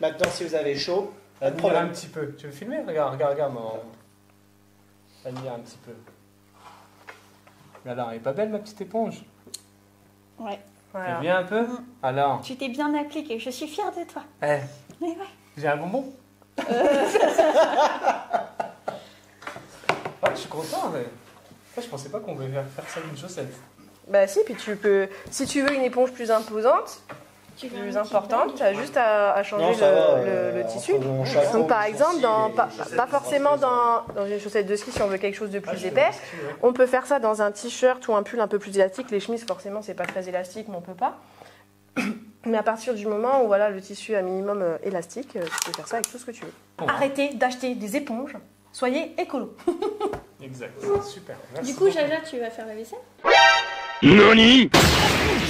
Maintenant, si vous avez chaud, pas de Admire un problème. petit peu. Tu veux filmer? Regarde, maman. Admire un petit peu. Mais alors, elle est pas belle, ma petite éponge? Ouais. Voilà. Tu viens un peu? Alors, Tu t'es bien appliqué. Je suis fière de toi. eh, Mais ouais. j'ai un bonbon? Ah, je suis content, mais... Je pensais pas qu'on pouvait faire ça d'une chaussette. Bah si, puis tu peux, si tu veux une éponge plus imposante, Tu veux un plus petit importante, bague tu as juste à changer Non, ça va, le tissu. entre mon chapeau, Donc par mon exemple, sourcil pas forcément dans une chaussette de ski si on veut quelque chose de plus épais, on peut faire ça dans un t-shirt ou un pull un peu plus élastique. Les chemises forcément c'est pas très élastique mais on peut pas. Mais à partir du moment où voilà, le tissu est un minimum élastique, tu peux faire ça avec tout ce que tu veux. Bon. Arrêtez d'acheter des éponges, soyez écolo. Exact, super. Merci Du coup, beaucoup. Jaja, tu vas faire la vaisselle? 何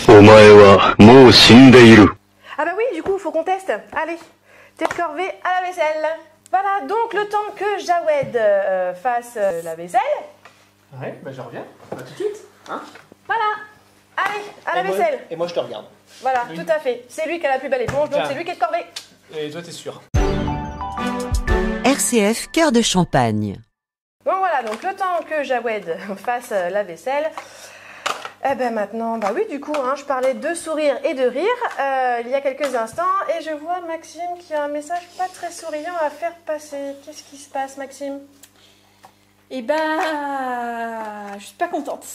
お前はもう死んでいる。 Ah bah oui, du coup, il faut qu'on teste. Allez, tête corvée à la vaisselle. Voilà, donc le temps que Jawed fasse la vaisselle. Ouais, bah je reviens. À tout de suite. Hein? Voilà. Allez, à la vaisselle. Et moi, je te regarde. Voilà, Oui. tout à fait. C'est lui qui a la plus belle éponge, donc Tiens. c'est lui qui est corvé. Et toi, t'es sûr? RCF Cœur de Champagne. Bon voilà, donc le temps que Jawed fasse la vaisselle. Eh ben maintenant, bah oui, du coup, hein, je parlais de sourire et de rire il y a quelques instants, et je vois Maxime qui a un message pas très souriant à faire passer. Qu'est-ce qui se passe, Maxime? Eh ben, je suis pas contente.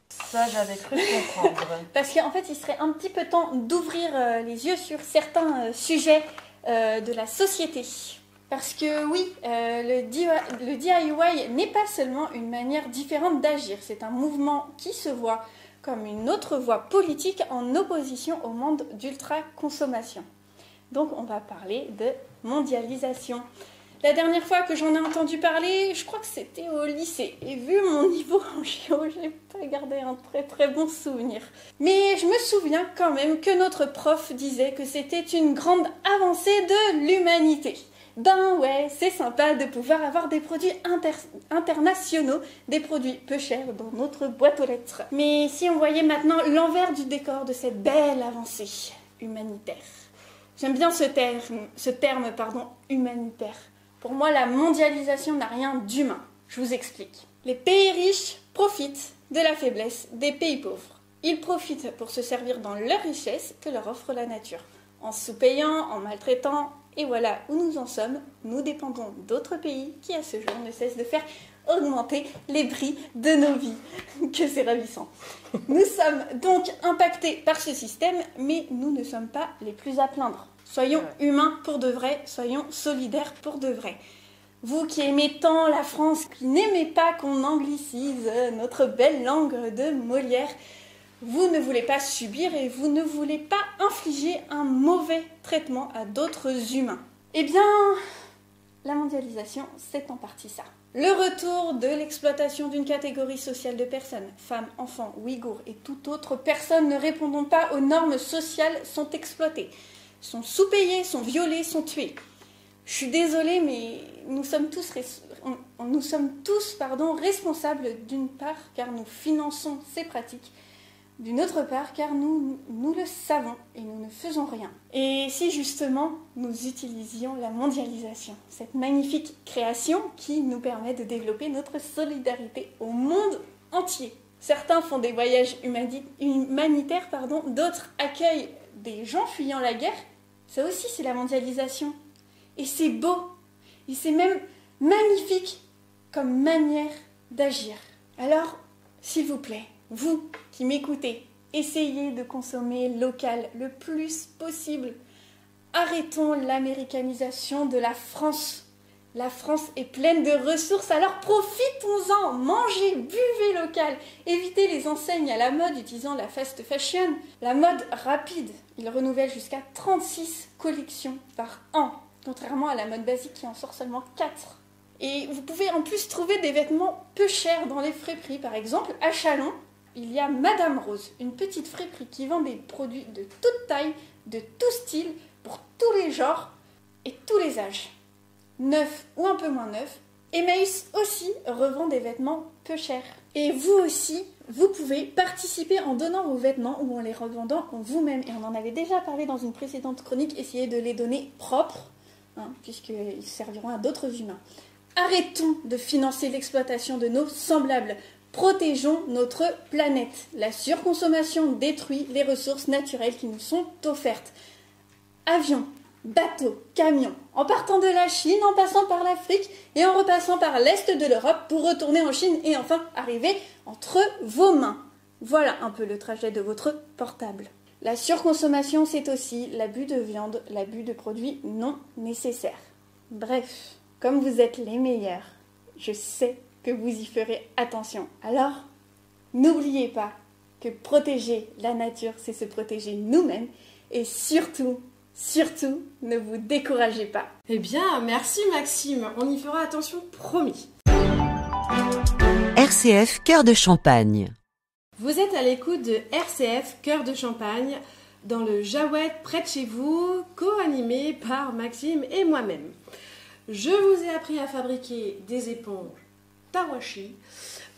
Ça, j'avais cru comprendre. Parce qu'en fait, il serait un petit peu temps d'ouvrir les yeux sur certains sujets de la société. Parce que oui, le DIY n'est pas seulement une manière différente d'agir, c'est un mouvement qui se voit comme une autre voie politique en opposition au monde d'ultra-consommation. Donc on va parler de mondialisation. La dernière fois que j'en ai entendu parler, je crois que c'était au lycée. Et vu mon niveau en géo, j'ai pas gardé un très très bon souvenir. Mais je me souviens quand même que notre prof disait que c'était une grande avancée de l'humanité. Ben ouais, c'est sympa de pouvoir avoir des produits internationaux, des produits peu chers dans notre boîte aux lettres. Mais si on voyait maintenant l'envers du décor de cette belle avancée humanitaire. J'aime bien ce terme, humanitaire. Pour moi, la mondialisation n'a rien d'humain. Je vous explique. Les pays riches profitent de la faiblesse des pays pauvres. Ils profitent pour se servir dans leur richesse que leur offre la nature. En sous-payant, en maltraitant, et voilà où nous en sommes. Nous dépendons d'autres pays qui, à ce jour, ne cessent de faire augmenter les prix de nos vies. Que c'est ravissant. Nous sommes donc impactés par ce système, mais nous ne sommes pas les plus à plaindre. Soyons humains pour de vrai, soyons solidaires pour de vrai. Vous qui aimez tant la France, qui n'aimez pas qu'on anglicise notre belle langue de Molière, vous ne voulez pas subir et vous ne voulez pas infliger un mauvais traitement à d'autres humains. Eh bien, la mondialisation, c'est en partie ça. Le retour de l'exploitation d'une catégorie sociale de personnes, femmes, enfants, ouïghours et toute autre personne ne répondant pas aux normes sociales sont exploitées, sont sous-payées, sont violées, sont tuées. Je suis désolée, mais nous sommes tous nous sommes tous responsables d'une part car nous finançons ces pratiques, d'une autre part car nous le savons et nous ne faisons rien. Et si justement nous utilisions la mondialisation, cette magnifique création qui nous permet de développer notre solidarité au monde entier. Certains font des voyages humanitaires, d'autres accueillent des gens fuyant la guerre. Ça aussi c'est la mondialisation. Et c'est beau, et c'est même magnifique comme manière d'agir. Alors, s'il vous plaît, vous qui m'écoutez, essayez de consommer local le plus possible. Arrêtons l'américanisation de la France. La France est pleine de ressources, alors profitons-en, mangez, buvez local, évitez les enseignes à la mode utilisant la fast fashion. La mode rapide, il renouvelle jusqu'à 36 collections par an, contrairement à la mode basique qui en sort seulement 4. Et vous pouvez en plus trouver des vêtements peu chers dans les friperies. Par exemple, à Châlons, il y a Madame Rose, une petite friperie qui vend des produits de toute taille, de tout style, pour tous les genres et tous les âges. Neuf ou un peu moins neuf. Emmaüs aussi revend des vêtements peu chers. Et vous aussi, vous pouvez participer en donnant vos vêtements ou en les revendant vous-même. Et on en avait déjà parlé dans une précédente chronique, essayez de les donner propres, puisqu'ils serviront à d'autres humains. Arrêtons de financer l'exploitation de nos semblables. Protégeons notre planète. La surconsommation détruit les ressources naturelles qui nous sont offertes. Avions, bateaux, camions, en partant de la Chine, en passant par l'Afrique et en repassant par l'Est de l'Europe pour retourner en Chine et enfin arriver entre vos mains. Voilà un peu le trajet de votre portable. La surconsommation, c'est aussi l'abus de viande, l'abus de produits non nécessaires. Bref, comme vous êtes les meilleurs, je sais que vous y ferez attention. Alors, n'oubliez pas que protéger la nature, c'est se protéger nous-mêmes et surtout, ne vous découragez pas. Eh bien, merci Maxime, on y fera attention, promis. RCF Cœur de Champagne. Vous êtes à l'écoute de RCF Cœur de Champagne, dans le Jaouette près de chez vous, co-animé par Maxime et moi-même. Je vous ai appris à fabriquer des éponges Tawashi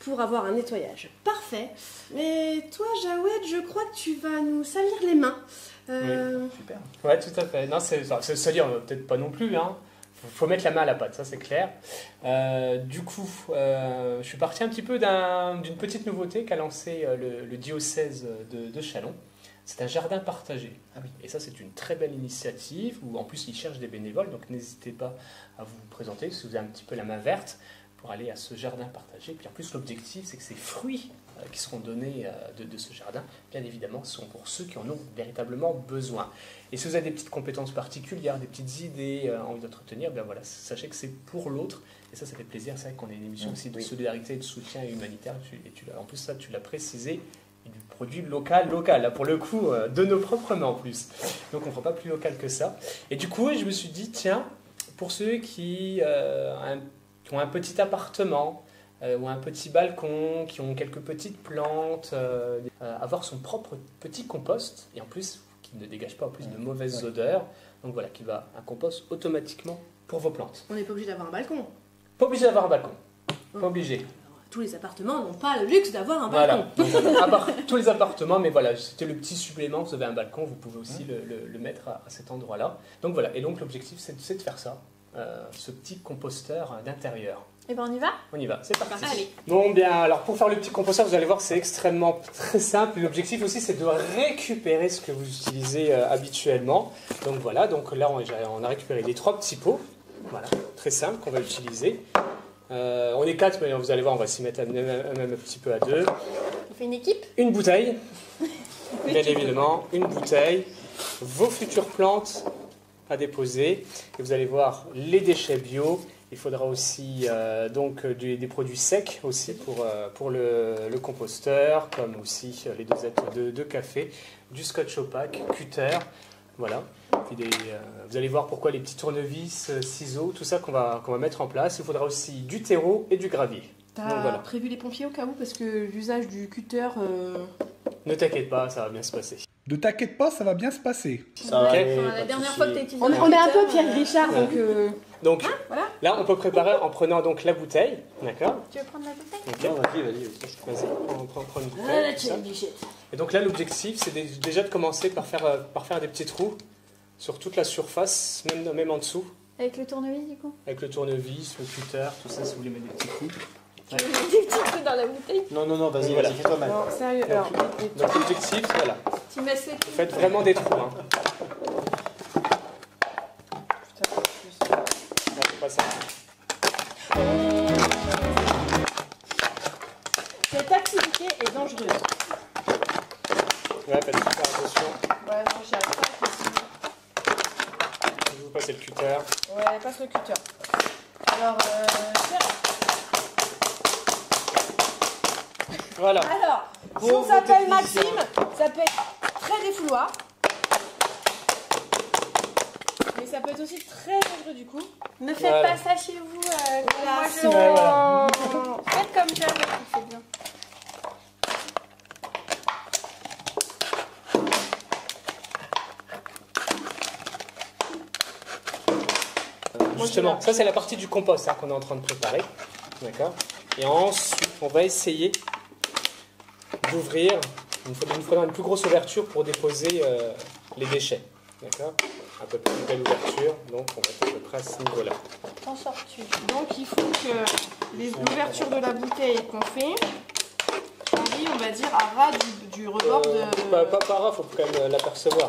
pour avoir un nettoyage parfait. Mais toi, Jaouette, je crois que tu vas nous salir les mains. Oui, super. Ouais, tout à fait. Non, c'est salir, peut-être pas non plus. Faut mettre la main à la pâte, ça c'est clair. Du coup, je suis parti un petit peu d'une petite nouveauté qu'a lancé le diocèse de Châlons. C'est un jardin partagé. Ah oui. Et ça, c'est une très belle initiative où en plus ils cherchent des bénévoles. Donc n'hésitez pas à vous présenter si vous avez un petit peu la main verte pour aller à ce jardin partagé. Puis en plus, l'objectif, c'est que ces fruits qui seront donnés de ce jardin, bien évidemment, sont pour ceux qui en ont véritablement besoin. Et si vous avez des petites compétences particulières, des petites idées, envie d'entretenir, bien voilà, sachez que c'est pour l'autre. Et ça fait plaisir. C'est vrai qu'on est une émission aussi de solidarité, de soutien humanitaire. En plus, ça, tu l'as précisé. Du produit local, là pour le coup, de nos propres mains en plus. Donc on ne fera pas plus local que ça. Et du coup, je me suis dit, tiens, pour ceux qui ont un petit appartement ou un petit balcon, qui ont quelques petites plantes, avoir son propre petit compost, et en plus, qui ne dégage pas en plus de mauvaises odeurs. Donc voilà, qui va un compost automatiquement pour vos plantes. On n'est pas obligé d'avoir un balcon. Pas obligé d'avoir un balcon. Pas obligé. Tous les appartements n'ont pas le luxe d'avoir un balcon. Voilà, à part tous les appartements, mais voilà, c'était le petit supplément. Vous avez un balcon, vous pouvez aussi le mettre à cet endroit-là. Donc voilà, et donc l'objectif, c'est de faire ça, ce petit composteur d'intérieur. Et ben on y va ? On y va, c'est parti. Allez. Bon, bien, alors pour faire le petit composteur, vous allez voir, c'est extrêmement très simple. L'objectif aussi, c'est de récupérer ce que vous utilisez habituellement. Donc voilà, donc là, on a récupéré les 3 petits pots. Voilà, très simple, qu'on va utiliser. On est 4, mais vous allez voir, on va s'y mettre même un petit peu à 2. On fait une équipe ? Une bouteille, bien évidemment, une bouteille, vos futures plantes à déposer. Et vous allez voir les déchets bio. Il faudra aussi des produits secs aussi pour le composteur, comme aussi les dosettes de café, du scotch opaque, cutter. Voilà. Puis vous allez voir pourquoi les petits tournevis, ciseaux, tout ça qu'on va mettre en place. Il faudra aussi du terreau et du gravier. T'as prévu les pompiers au cas où, parce que l'usage du cutter... Ne t'inquiète pas, ça va bien se passer. Ne t'inquiète pas, ça va bien se passer. Ça va aller, Enfin, pas la de dernière souci. fois que tu as utilisé On est un peu Pierre Richard, donc... Donc voilà. là, on peut préparer en prenant donc la bouteille, d'accord? Tu veux prendre la bouteille? Ok. Non, vas-y. Vas-y, prends une bouteille. Ah, là, comme tu ça. as une bichette. Et donc là, l'objectif, c'est déjà de commencer par faire des petits trous sur toute la surface, même en dessous, Avec le tournevis, du coup? avec le tournevis, le cutter, tout ça, si vous voulez mettre des petits trous. Tu veux mettre des petits trous dans la bouteille? Non, vas-y, Voilà. fais-toi mal. Non, sérieux, alors... Donc l'objectif, voilà, Tu masses les faites vraiment des trous. Hein. Non, c'est pas ça. Cette activité est dangereuse. Ouais, faites super attention. Ouais, non, j'y arrive pas. Je vous passe le cutter. Ouais, passe le cutter. Alors, Voilà. alors, si Pour on vos s'appelle techniciens. Maxime, ça peut être très défouloir. Mais ça peut être aussi très dangereux du coup. Ne faites Voilà. pas ça chez vous. Voilà, Moi, c'est je- Ouais, voilà. Faites comme j'avais, c'est bien. Justement, ça c'est la partie du compost hein, qu'on est en train de préparer. D'accord. Et ensuite, on va essayer d'ouvrir. Il nous faudra une plus grosse ouverture pour déposer les déchets. D'accord. Un peu plus belle ouverture. Donc on va être à peu près à ce niveau-là. T'en sors-tu? Donc il faut que l'ouverture de la bouteille qu'on fait arrive, on va dire, à ras du rebord de... Pas par là, il faut quand même l'apercevoir.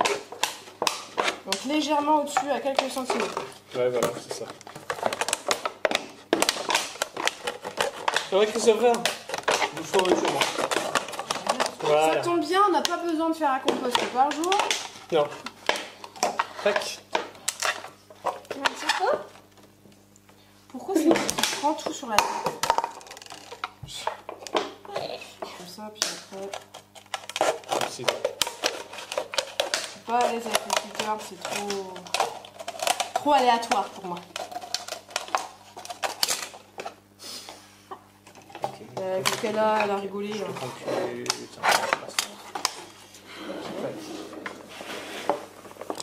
Donc légèrement au-dessus, à quelques centimètres. Ouais, voilà, c'est ça. C'est vrai que c'est vrai. Il faut justement. Ça Voilà. tombe bien, on n'a pas besoin de faire un compost par jour. Non. Tac. C'est quoi? Pourquoi c'est moi qui prends tout sur la tête? Comme ça, puis après... Merci. Je suis pas à l'aise avec le cutter, c'est trop aléatoire pour moi. Elle a rigolé. hein.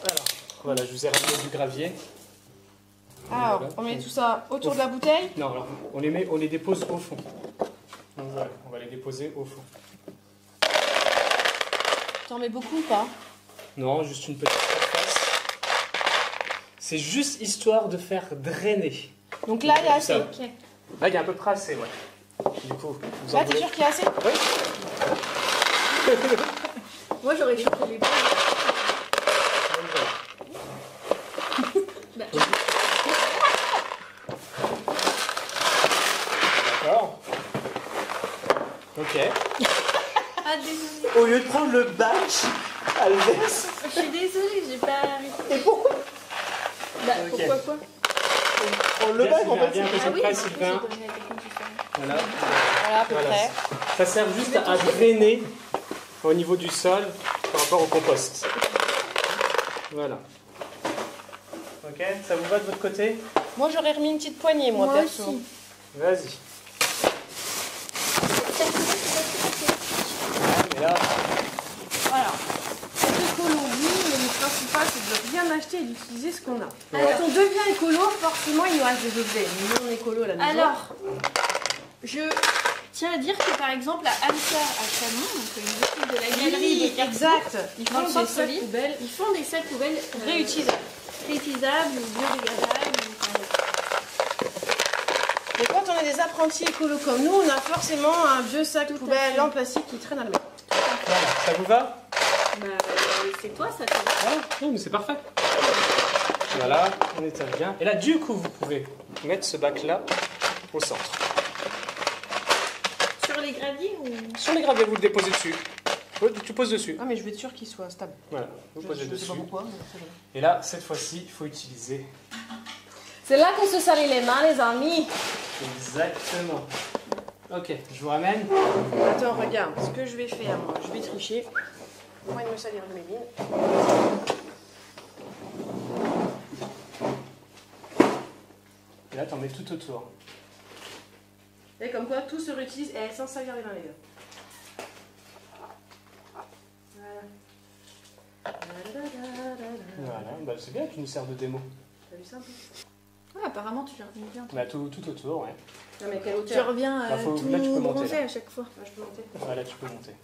Alors, voilà, je vous ai ramené du gravier. Alors, Voilà. on met tout ça autour de la bouteille. Non, alors, on les dépose au fond. Donc voilà, on va les déposer au fond. T'en mets beaucoup ou pas? Non, juste une petite surface. C'est juste histoire de faire drainer. Donc là, il y a assez. Ça. Ok. Là, il y a à peu près assez, ouais. Du coup, vous Là, en t'es voulez? sûr qu'il y a assez? Oui. Moi, j'aurais chopé les balles. D'accord. Ok. Ah, désolée. Au lieu de prendre le batch, elle verse. Je suis désolée, j'ai pas arrêté. Et pourquoi Bah, Ok. pourquoi quoi? Prendre le batch en fait. Bien, Ah oui, près, du coup, Sylvain. j'ai donné à quelqu'un qui fait. Voilà. Voilà, à peu Voilà. près. Ça sert juste à drainer au niveau du sol par rapport au compost. Voilà. Ok, ça vous va de votre côté? Moi, j'aurais remis une petite poignée, moi, perso. aussi. Vas-y. Mais là, Voilà. Cette écologie, le principal, c'est de bien acheter et d'utiliser ce qu'on a. Alors- Quand on devient écolo, forcément, il nous reste des objets non écolos à la maison. Alors, je tiens à dire que par exemple, à Alta à Chalon, donc une équipe de la galerie Oui, des Carrefour, exact. Ils dans font le des centre-ville, sacs poubelles. ils font des sacs poubelles Réutilisables. réutilisables ou biodégradables. Enfin, Mais quand on est des apprentis écolos comme nous, on a forcément un vieux sac Tout à poubelle fait. en plastique qui traîne à la maison. voilà, ça vous va? bah, c'est toi, ça te va. Ah, non, mais c'est parfait. Voilà, on étale bien. Et là, du coup, vous pouvez mettre ce bac-là au centre. Sur les graviers ou... Sur les graviers, vous le déposez dessus. Oui, tu poses dessus. Ah, mais je veux être sûr qu'il soit stable. Voilà, vous posez Je sais dessus. pas pourquoi, mais c'est vrai. Et là, cette fois-ci, il faut utiliser C'est là qu'on se salit les mains, les amis. exactement. Ok, je vous ramène. Attends, regarde, ce que je vais faire, moi, je vais tricher. Moi, de me salir de mes lignes. Et là, t'en mets tout autour. Et comme quoi, tout se réutilise et sans salir les mains, les gars. Voilà. Voilà, bah, c'est bien qu'il nous sert de démo. T'as vu ça un peu? Ouais, apparemment, tu reviens bien. Bah, tout autour, ouais. Non, mais quelle Tu hauteur? reviens Bah, tout là, tu peux monter, bronzé là. à chaque fois. Ah, je peux monter. Voilà, tu peux monter.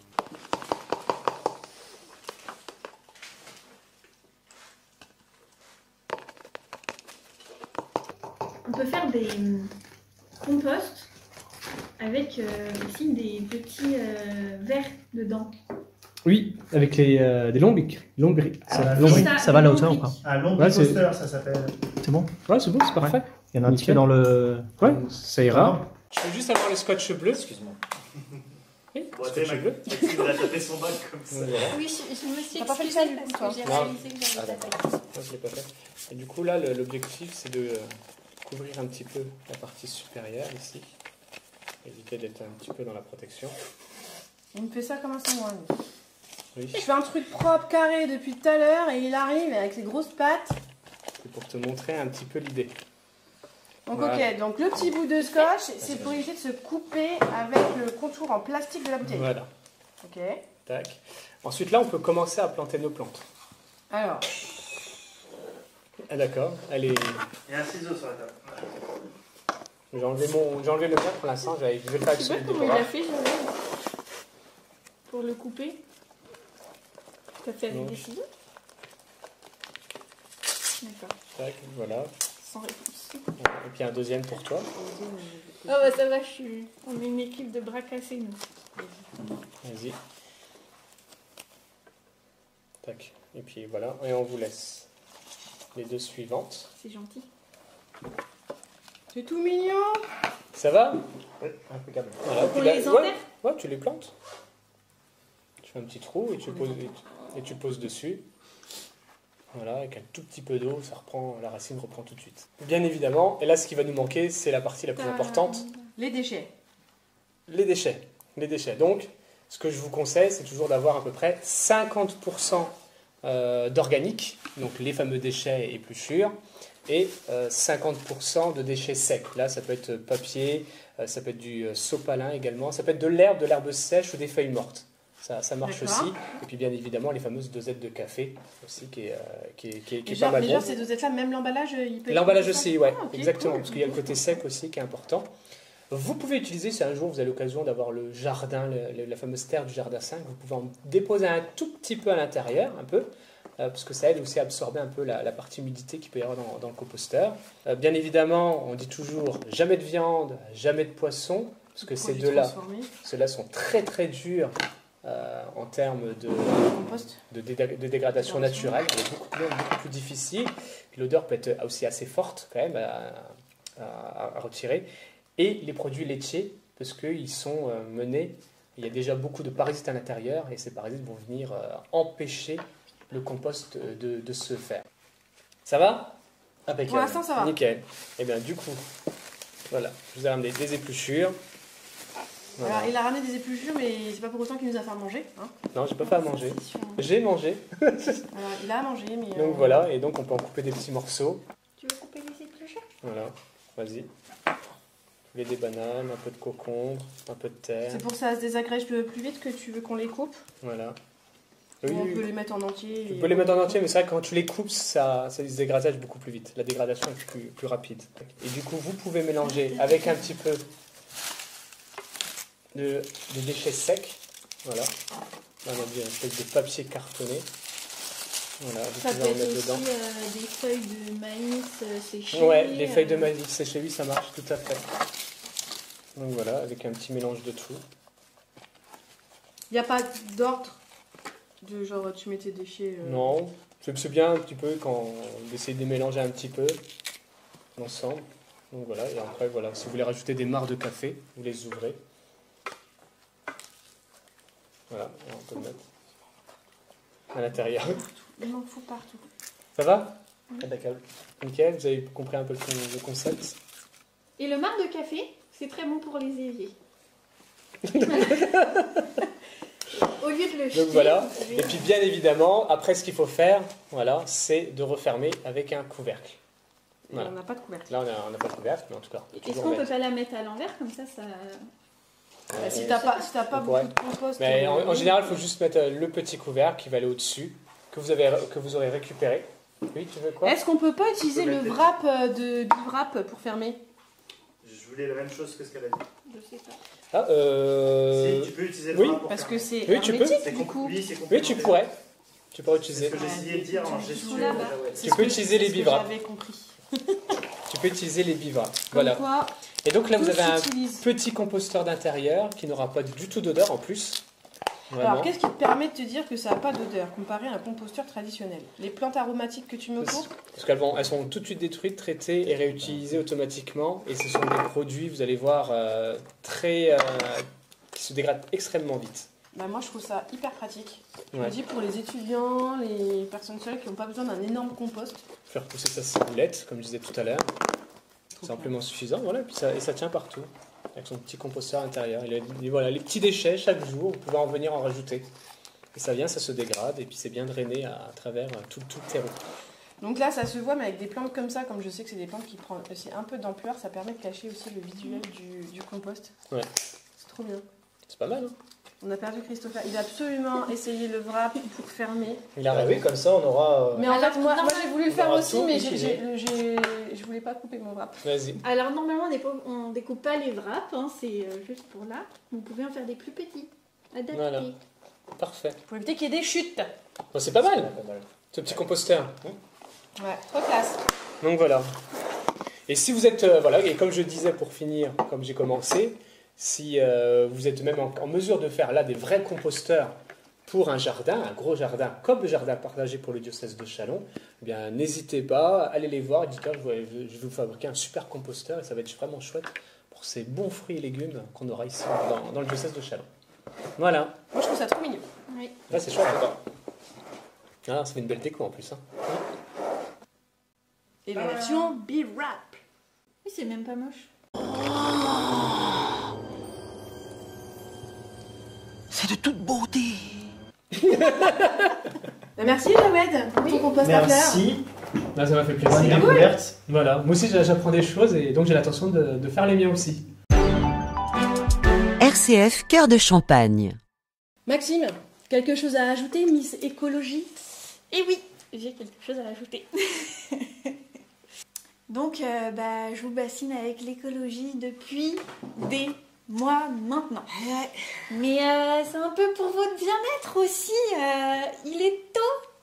On peut faire des composts avec aussi des petits vers dedans. Oui, avec des lombriques. Ça va à la hauteur ou pas? Un long Ouais, c'est- poster, ça s'appelle. C'est bon? Ouais, c'est bon, c'est parfait. Il y en a un petit Nickel. peu dans le. Ouais, ça ira. Je peux juste avoir le scotch bleu. Excuse-moi. Oui, Bon, scotch bleu. Il a tapé son bac comme ça. Voilà. Oui, je me suis T'as pas fait excusée ça, du coup, parce toi que j'ai Non. réalisé que j'avais Ah, tapé. d'accord. Moi, je l'ai pas fait. Et du coup, là, l'objectif, c'est de couvrir un petit peu la partie supérieure ici. Éviter d'être un petit peu dans la protection. Il me fait ça comme un samouraï. Oui, Je fais un truc propre, carré depuis tout à l'heure et il arrive avec ses grosses pattes. c'est pour te montrer un petit peu l'idée. Donc Voilà. ok, donc le petit bout de scotch, c'est pour éviter de se couper avec le contour en plastique de la bouteille. Voilà. Ok. Tac. Ensuite, là, on peut commencer à planter nos plantes. Alors, Ah, d'accord. Allez. Il y a un ciseau sur la table. J'ai enlevé le mien pour l'instant. Je vais le faire avec Je sais pas celui de comment il Déborah. a fait, j'avais. Pour le couper. T'as fait avec Donc. des ciseaux? D'accord, Tac, voilà. sans réponse. Et puis un deuxième pour toi. Ah bah ça va, on est une équipe de bras cassés, nous. Vas-y. Tac. Et puis voilà. Et on vous laisse les deux suivantes. C'est gentil. c'est tout mignon. Ça va? Oui, impeccable. Voilà. Donc on Puis là- les ouais, enterre? ouais, tu les plantes. Tu fais un petit trou et tu poses dessus. Voilà, avec un tout petit peu d'eau, la racine reprend tout de suite. Bien évidemment, et là ce qui va nous manquer, c'est la partie la plus importante, Les déchets. les déchets. Les déchets. Donc, ce que je vous conseille, c'est toujours d'avoir à peu près 50% d'organique, donc les fameux déchets épluchures, et 50% de déchets secs. Là, ça peut être papier, ça peut être du sopalin également, ça peut être de l'herbe sèche ou des feuilles mortes. Ça marche D'accord. aussi. Et puis bien évidemment, les fameuses dosettes de café aussi, qui est Et pas genre, mal mais bon. genre ces dosettes-là, même l'emballage, il peut être L'emballage comme ça. aussi, ouais, Ah, ok, exactement, cool. parce qu'il y a le côté sec aussi qui est important. Vous pouvez utiliser, si un jour vous avez l'occasion d'avoir le jardin, la fameuse terre du jardin 5, vous pouvez en déposer un tout petit peu à l'intérieur, un peu, parce que ça aide aussi à absorber un peu la partie humidité qu'il peut y avoir dans le composteur. Bien évidemment, on dit toujours jamais de viande, jamais de poisson, parce que ces Produits deux-là, transformés. ceux-là sont très très durs en termes Compost. de dégradation naturelle, elle est beaucoup plus difficile. Puis l'odeur peut être aussi assez forte quand même à retirer. Et les produits laitiers, parce qu'ils sont menés, il y a déjà beaucoup de parasites à l'intérieur et ces parasites vont venir empêcher le compost de se faire. Ça va? Impeccable. Pour l'instant, ça va. Nickel. Et bien du coup, voilà, je vous ai ramené des épluchures. Voilà. Alors, il a ramené des épluchures, mais c'est pas pour autant qu'il nous a fait à manger. Hein. Non, j'ai pas fait à manger. J'ai mangé. Alors, il a à manger, mais. Donc voilà, et donc on peut en couper des petits morceaux. Tu veux couper les épluchures? Voilà, vas-y. Vous voulez des bananes, un peu de concombre, un peu de terre. C'est pour ça se désagrège plus vite que tu veux qu'on les coupe. Voilà. Ou on peut les mettre en entier. Tu peux les mettre en entier, mais c'est vrai que quand tu les coupes, ça se dégradage beaucoup plus vite. La dégradation est plus rapide. Et du coup, vous pouvez mélanger avec un petit peu de déchets secs. Voilà. Là, on a dit une espèce de papier cartonné. Voilà, vous Ça pouvez peut en être mettre aussi dedans. des feuilles de maïs séchées. Ouais, les feuilles de maïs séchées, oui, ça marche tout à fait. Donc voilà, avec un petit mélange de tout. Il n'y a pas d'ordre de genre tu mets tes déchets. Non, c'est bien un petit peu quand on essaie de les mélanger un petit peu ensemble. Donc voilà, et après, voilà, si vous voulez rajouter des marcs de café, vous les ouvrez. Voilà, et on peut le mettre à l'intérieur. Il m'en faut partout. Ça va? Impeccable. Nickel, vous avez compris un peu le concept. Et le marc de café, c'est très bon pour les éviers. Au lieu de le jeter, Donc voilà, vous et pouvez- puis bien évidemment, après ce qu'il faut faire, voilà, c'est de refermer avec un couvercle. Et Voilà. on n'a pas de couvercle. Là, on n'a pas de couvercle, mais en tout cas, on peut Est-ce toujours qu'on peut mettre. pas la mettre à l'envers comme ça Bah, si t'as pas Ouais. beaucoup de compost. Mais en général, il faut juste mettre le petit couvercle qui va aller au-dessus, que vous aurez récupéré. Oui, tu veux quoi? Est-ce qu'on peut pas utiliser le wrap de Biwrap pour fermer? Je voulais la même chose que ce qu'elle a dit. Je sais pas. Ah, Si, tu peux utiliser le oui, bras pour Parce que fermer. c'est Oui, tu peux. hermétique du coup. Oui, c'est oui, tu pourrais. Tu pourrais C'est utiliser. ce que j'essayais de dire en gestuelle. Là-bas. Tu peux utiliser les bivras. J'avais compris. Tu peux utiliser les bivras. Comme Voilà. quoi, Et donc là, vous tout avez un s'utilise. petit composteur d'intérieur qui n'aura pas du tout d'odeur en plus. Vraiment. Alors, qu'est-ce qui te permet de te dire que ça n'a pas d'odeur comparé à un composteur traditionnel? Les plantes aromatiques que tu me cours? Parce qu'elles sont tout de suite détruites, traitées et réutilisées automatiquement. Et ce sont des produits, vous allez voir, qui se dégradent extrêmement vite. Bah, moi, je trouve ça hyper pratique. Je Ouais. me dis pour les étudiants, les personnes seules qui n'ont pas besoin d'un énorme compost. Faire pousser sa ciboulette, comme je disais tout à l'heure. C'est amplement suffisant, voilà, et ça tient partout, avec son petit composteur intérieur. Voilà, les petits déchets, chaque jour, vous pouvez en venir en rajouter. Et ça vient, ça se dégrade, et puis c'est bien drainé à travers tout le terreau. Donc là, ça se voit, mais avec des plantes comme ça, comme je sais que c'est des plantes qui prennent aussi un peu d'ampleur, ça permet de cacher aussi le visuel du compost. Ouais. C'est trop bien. C'est pas mal, hein? On a perdu Christopher. Il a absolument essayé le wrap pour fermer. Il a Ah raison. oui, comme ça, on aura. Mais en fait, moi j'ai voulu le faire aura aussi, tout mais utilisé. je voulais pas couper mon wrap. Vas-y. Alors normalement on découpe pas les wraps, hein, c'est juste pour là. Vous pouvez en faire des plus petits, adaptés. Voilà. Parfait. Pour éviter qu'il y ait des chutes. Bon, c'est pas mal, ce petit composteur. Ouais, trop classe. Donc voilà. Et si vous êtes, voilà, et comme je disais pour finir, comme j'ai commencé, si vous êtes même en mesure de faire là des vrais composteurs pour un jardin, un gros jardin, comme le jardin partagé pour le diocèse de Châlons, eh bien n'hésitez pas, allez les voir, dites je vais vous fabriquer un super composteur et ça va être vraiment chouette pour ces bons fruits et légumes qu'on aura ici dans le diocèse de Châlons. Voilà. Moi je trouve ça trop mignon. Oui. Là c'est chouette. Ah, ça fait une belle déco en plus. Hein. Et la version B-Wrap. Oui, c'est même pas moche. C'est de toute beauté. Merci Jawed pour ton compost à fleurs. Merci. Là, ça m'a fait Bonne plaisir. découverte. Voilà, moi aussi j'apprends des choses et donc j'ai l'intention de faire les miens aussi. RCF Cœur de Champagne. Maxime, quelque chose à ajouter, Miss Écologie? Et oui, j'ai quelque chose à ajouter. Donc, je vous bassine avec l'écologie depuis des mois maintenant. Mais c'est un peu pour votre bien-être aussi. Il est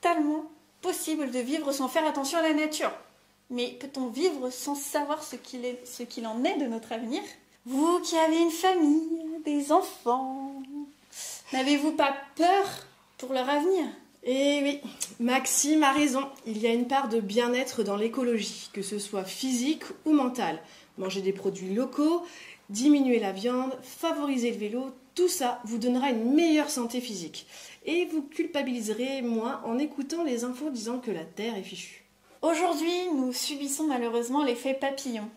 totalement possible de vivre sans faire attention à la nature. Mais peut-on vivre sans savoir ce qu'il en est de notre avenir? Vous qui avez une famille, des enfants, n'avez-vous pas peur pour leur avenir? Eh oui, Maxime a raison. Il y a une part de bien-être dans l'écologie, que ce soit physique ou mentale. Manger des produits locaux, diminuer la viande, favoriser le vélo, tout ça vous donnera une meilleure santé physique. Et vous culpabiliserez moins en écoutant les infos disant que la Terre est fichue. Aujourd'hui, nous subissons malheureusement l'effet papillon.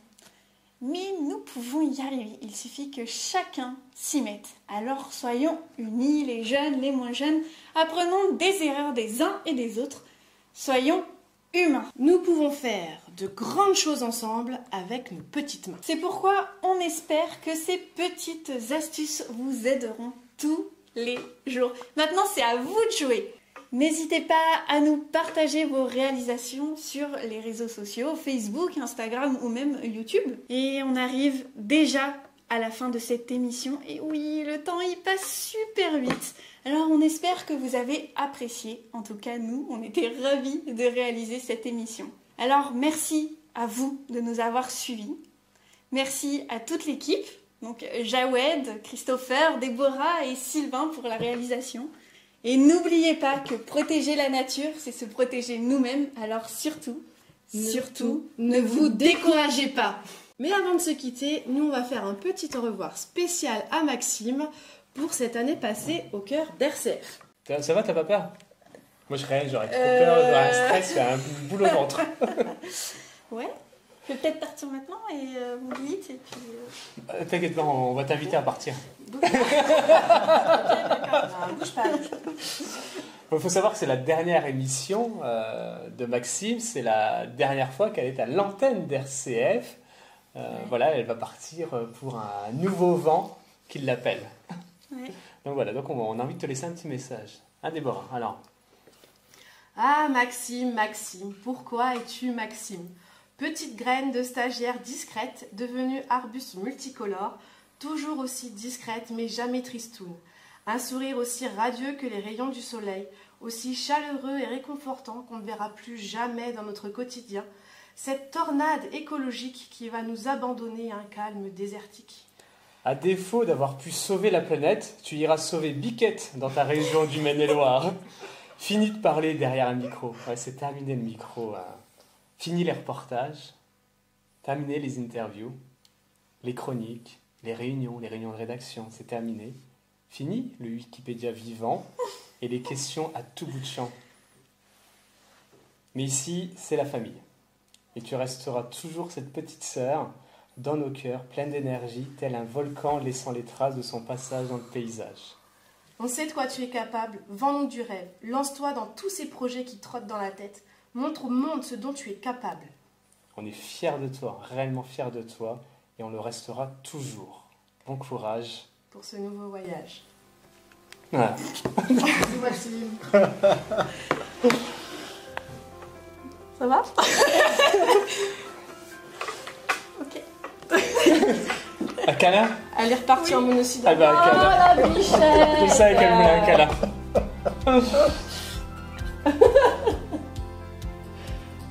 Mais nous pouvons y arriver, il suffit que chacun s'y mette. Alors soyons unis, les jeunes, les moins jeunes, apprenons des erreurs des uns et des autres, soyons humains. Nous pouvons faire de grandes choses ensemble avec nos petites mains. C'est pourquoi on espère que ces petites astuces vous aideront tous les jours. Maintenant, c'est à vous de jouer. N'hésitez pas à nous partager vos réalisations sur les réseaux sociaux, Facebook, Instagram ou même YouTube. Et on arrive déjà à la fin de cette émission. Et oui, le temps il passe super vite. Alors on espère que vous avez apprécié. En tout cas, nous, on était ravis de réaliser cette émission. Alors merci à vous de nous avoir suivis. Merci à toute l'équipe. Donc Jawed, Christopher, Déborah et Sylvain pour la réalisation. Et n'oubliez pas que protéger la nature, c'est se protéger nous-mêmes. Alors surtout, ne vous découragez pas. Mais avant de se quitter, nous on va faire un petit au revoir spécial à Maxime pour cette année passée au cœur d'RCF. Ça va, t'as pas peur? Moi j'aurais trop peur, j'aurais un stress, j'ai un boule au ventre. Ouais, je vais peut-être partir maintenant et vous me dites et puis... T'inquiète pas, on va t'inviter à partir. Ok, d'accord, non, bouge pas. Il faut savoir que c'est la dernière émission de Maxime, c'est la dernière fois qu'elle est à l'antenne d'RCF. Voilà, elle va partir pour un nouveau vent qui l'appelle. Ouais. Donc voilà, donc on a envie de te laisser un petit message. Hein, Déborah, alors. Ah Maxime, Maxime, pourquoi es-tu Maxime? Petite graine de stagiaire discrète, devenue arbuste multicolore, toujours aussi discrète mais jamais tristoune. Un sourire aussi radieux que les rayons du soleil, aussi chaleureux et réconfortant qu'on ne verra plus jamais dans notre quotidien. Cette tornade écologique qui va nous abandonner à un calme désertique. À défaut d'avoir pu sauver la planète, tu iras sauver Biquette dans ta région du Maine-et-Loire. Fini de parler derrière un micro. Ouais, c'est terminé le micro. Fini les reportages. Terminé les interviews. Les chroniques. Les réunions de rédaction. C'est terminé. Fini le Wikipédia vivant et les questions à tout bout de champ. Mais ici, c'est la famille. Et tu resteras toujours cette petite sœur dans nos cœurs, pleine d'énergie, tel un volcan laissant les traces de son passage dans le paysage. On sait de quoi tu es capable, vends-nous du rêve, lance-toi dans tous ces projets qui trottent dans la tête, montre au monde ce dont tu es capable. On est fiers de toi, réellement fiers de toi, et on le restera toujours. Bon courage. Pour ce nouveau voyage. Voilà. C'est Maxime. Ça va? Ok. Un câlin? Elle est repartie en monocyde. Ah bah, un câlin. Oh la bichette! Je savais qu'elle voulait un câlin.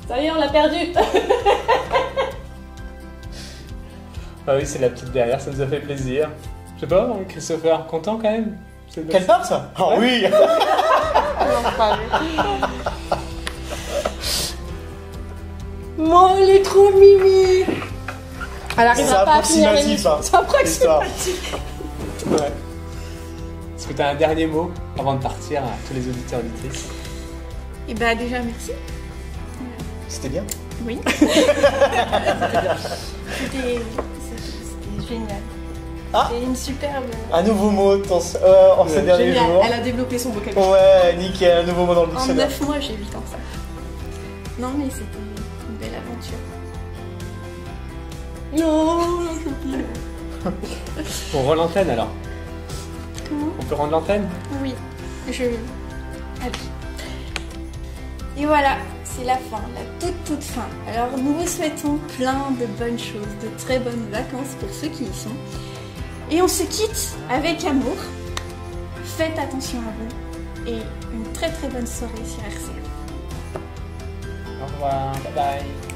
Ça y est, on l'a perdu. Ah oui, c'est la petite derrière, ça nous a fait plaisir. Je sais pas, Christopher, content quand même? Quelle part ça? Ah oui. Mon, elle est trop mimi. Elle arrivera pas à finir approximatif, hein. C'est approximatif. Ouais. Est-ce que tu as un dernier mot avant de partir à tous les auditeurs et auditrices? Et bah déjà merci. C'était bien? Oui. C'était génial. Ah. C'était une superbe. Un nouveau mot en ces derniers Génial. jours. Elle a développé son vocabulaire. Ouais, nickel, un nouveau mot dans le En dictionnaire. 9 mois, j'ai 8 ans ça. Non mais c'était une belle aventure. Non, On rend l'antenne alors. Comment? On peut rendre l'antenne? Oui, allez. Et voilà, c'est la fin, la toute fin. Alors nous vous souhaitons plein de bonnes choses, de très bonnes vacances pour ceux qui y sont. Et on se quitte avec amour. Faites attention à vous et une très très bonne soirée sur RCF. Au revoir, bye bye.